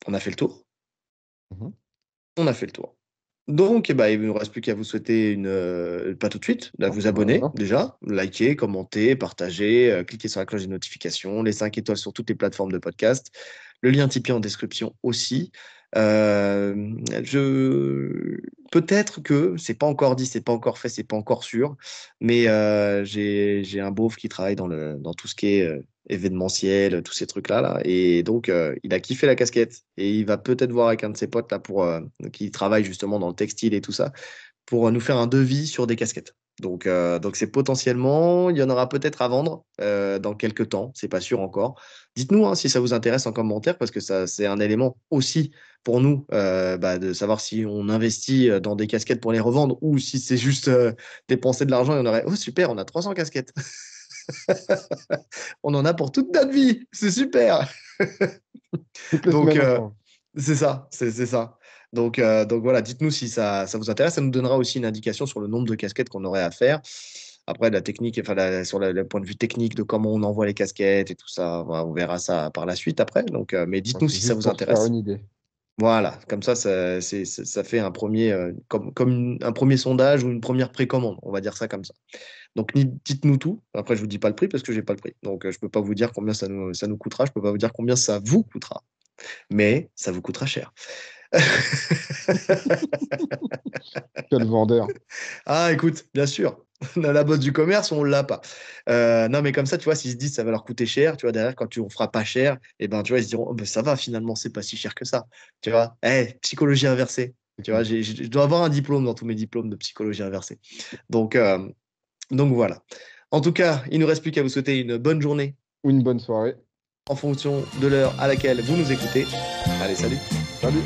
on a fait le tour. Mhm. On a fait le tour. Donc, eh ben, il ne nous reste plus qu'à vous souhaiter pas tout de suite, à Non, vous bah abonner non. déjà, liker, commenter, partager, cliquer sur la cloche des notifications, les 5 étoiles sur toutes les plateformes de podcast, le lien Tipeee en description aussi. Peut-être que c'est pas encore dit, c'est pas encore fait, c'est pas encore sûr, mais j'ai un beauf qui travaille dans tout ce qui est événementiel, tous ces trucs-là, là, et donc il a kiffé la casquette et il va peut-être voir avec un de ses potes là qui travaille justement dans le textile et tout ça pour nous faire un devis sur des casquettes. Donc c'est potentiellement, il y en aura peut-être à vendre dans quelques temps, c'est pas sûr encore. Dites-nous hein, si ça vous intéresse en commentaire, parce que ça, c'est un élément aussi pour nous de savoir si on investit dans des casquettes pour les revendre ou si c'est juste dépenser de l'argent et on aurait, oh super, on a 300 casquettes. On en a pour toute notre vie, c'est super. Toutes les Donc, semaines, enfin. c'est ça, c'est ça. Donc voilà, dites-nous si ça vous intéresse. Ça nous donnera aussi une indication sur le nombre de casquettes qu'on aurait à faire. Après, la technique, enfin, sur le point de vue technique de comment on envoie les casquettes et tout ça, voilà, on verra ça par la suite après. Donc, mais Ouais, dites-nous c'est si ça juste vous pour se faire intéresse. une idée. Voilà, comme ça fait un premier, un premier sondage ou une première précommande, on va dire ça comme ça. Donc, dites-nous tout. Après, je vous dis pas le prix parce que j'ai pas le prix. Donc, je peux pas vous dire combien ça nous coûtera. Je peux pas vous dire combien ça vous coûtera. Mais ça vous coûtera cher. Quel vendeur. Ah, écoute, bien sûr, on a la bosse du commerce, on l'a pas. Non, mais comme ça, tu vois, s'ils se disent ça va leur coûter cher, tu vois, derrière, quand on fera pas cher, et ben, tu vois, ils se diront, oh, ben, ça va, finalement, c'est pas si cher que ça. Tu vois, psychologie inversée. Tu vois, je dois avoir un diplôme dans tous mes diplômes de psychologie inversée. Donc, euh, donc voilà. En tout cas, il ne nous reste plus qu'à vous souhaiter une bonne journée Ou une bonne soirée. en fonction de l'heure à laquelle vous nous écoutez. Allez, salut! Salut.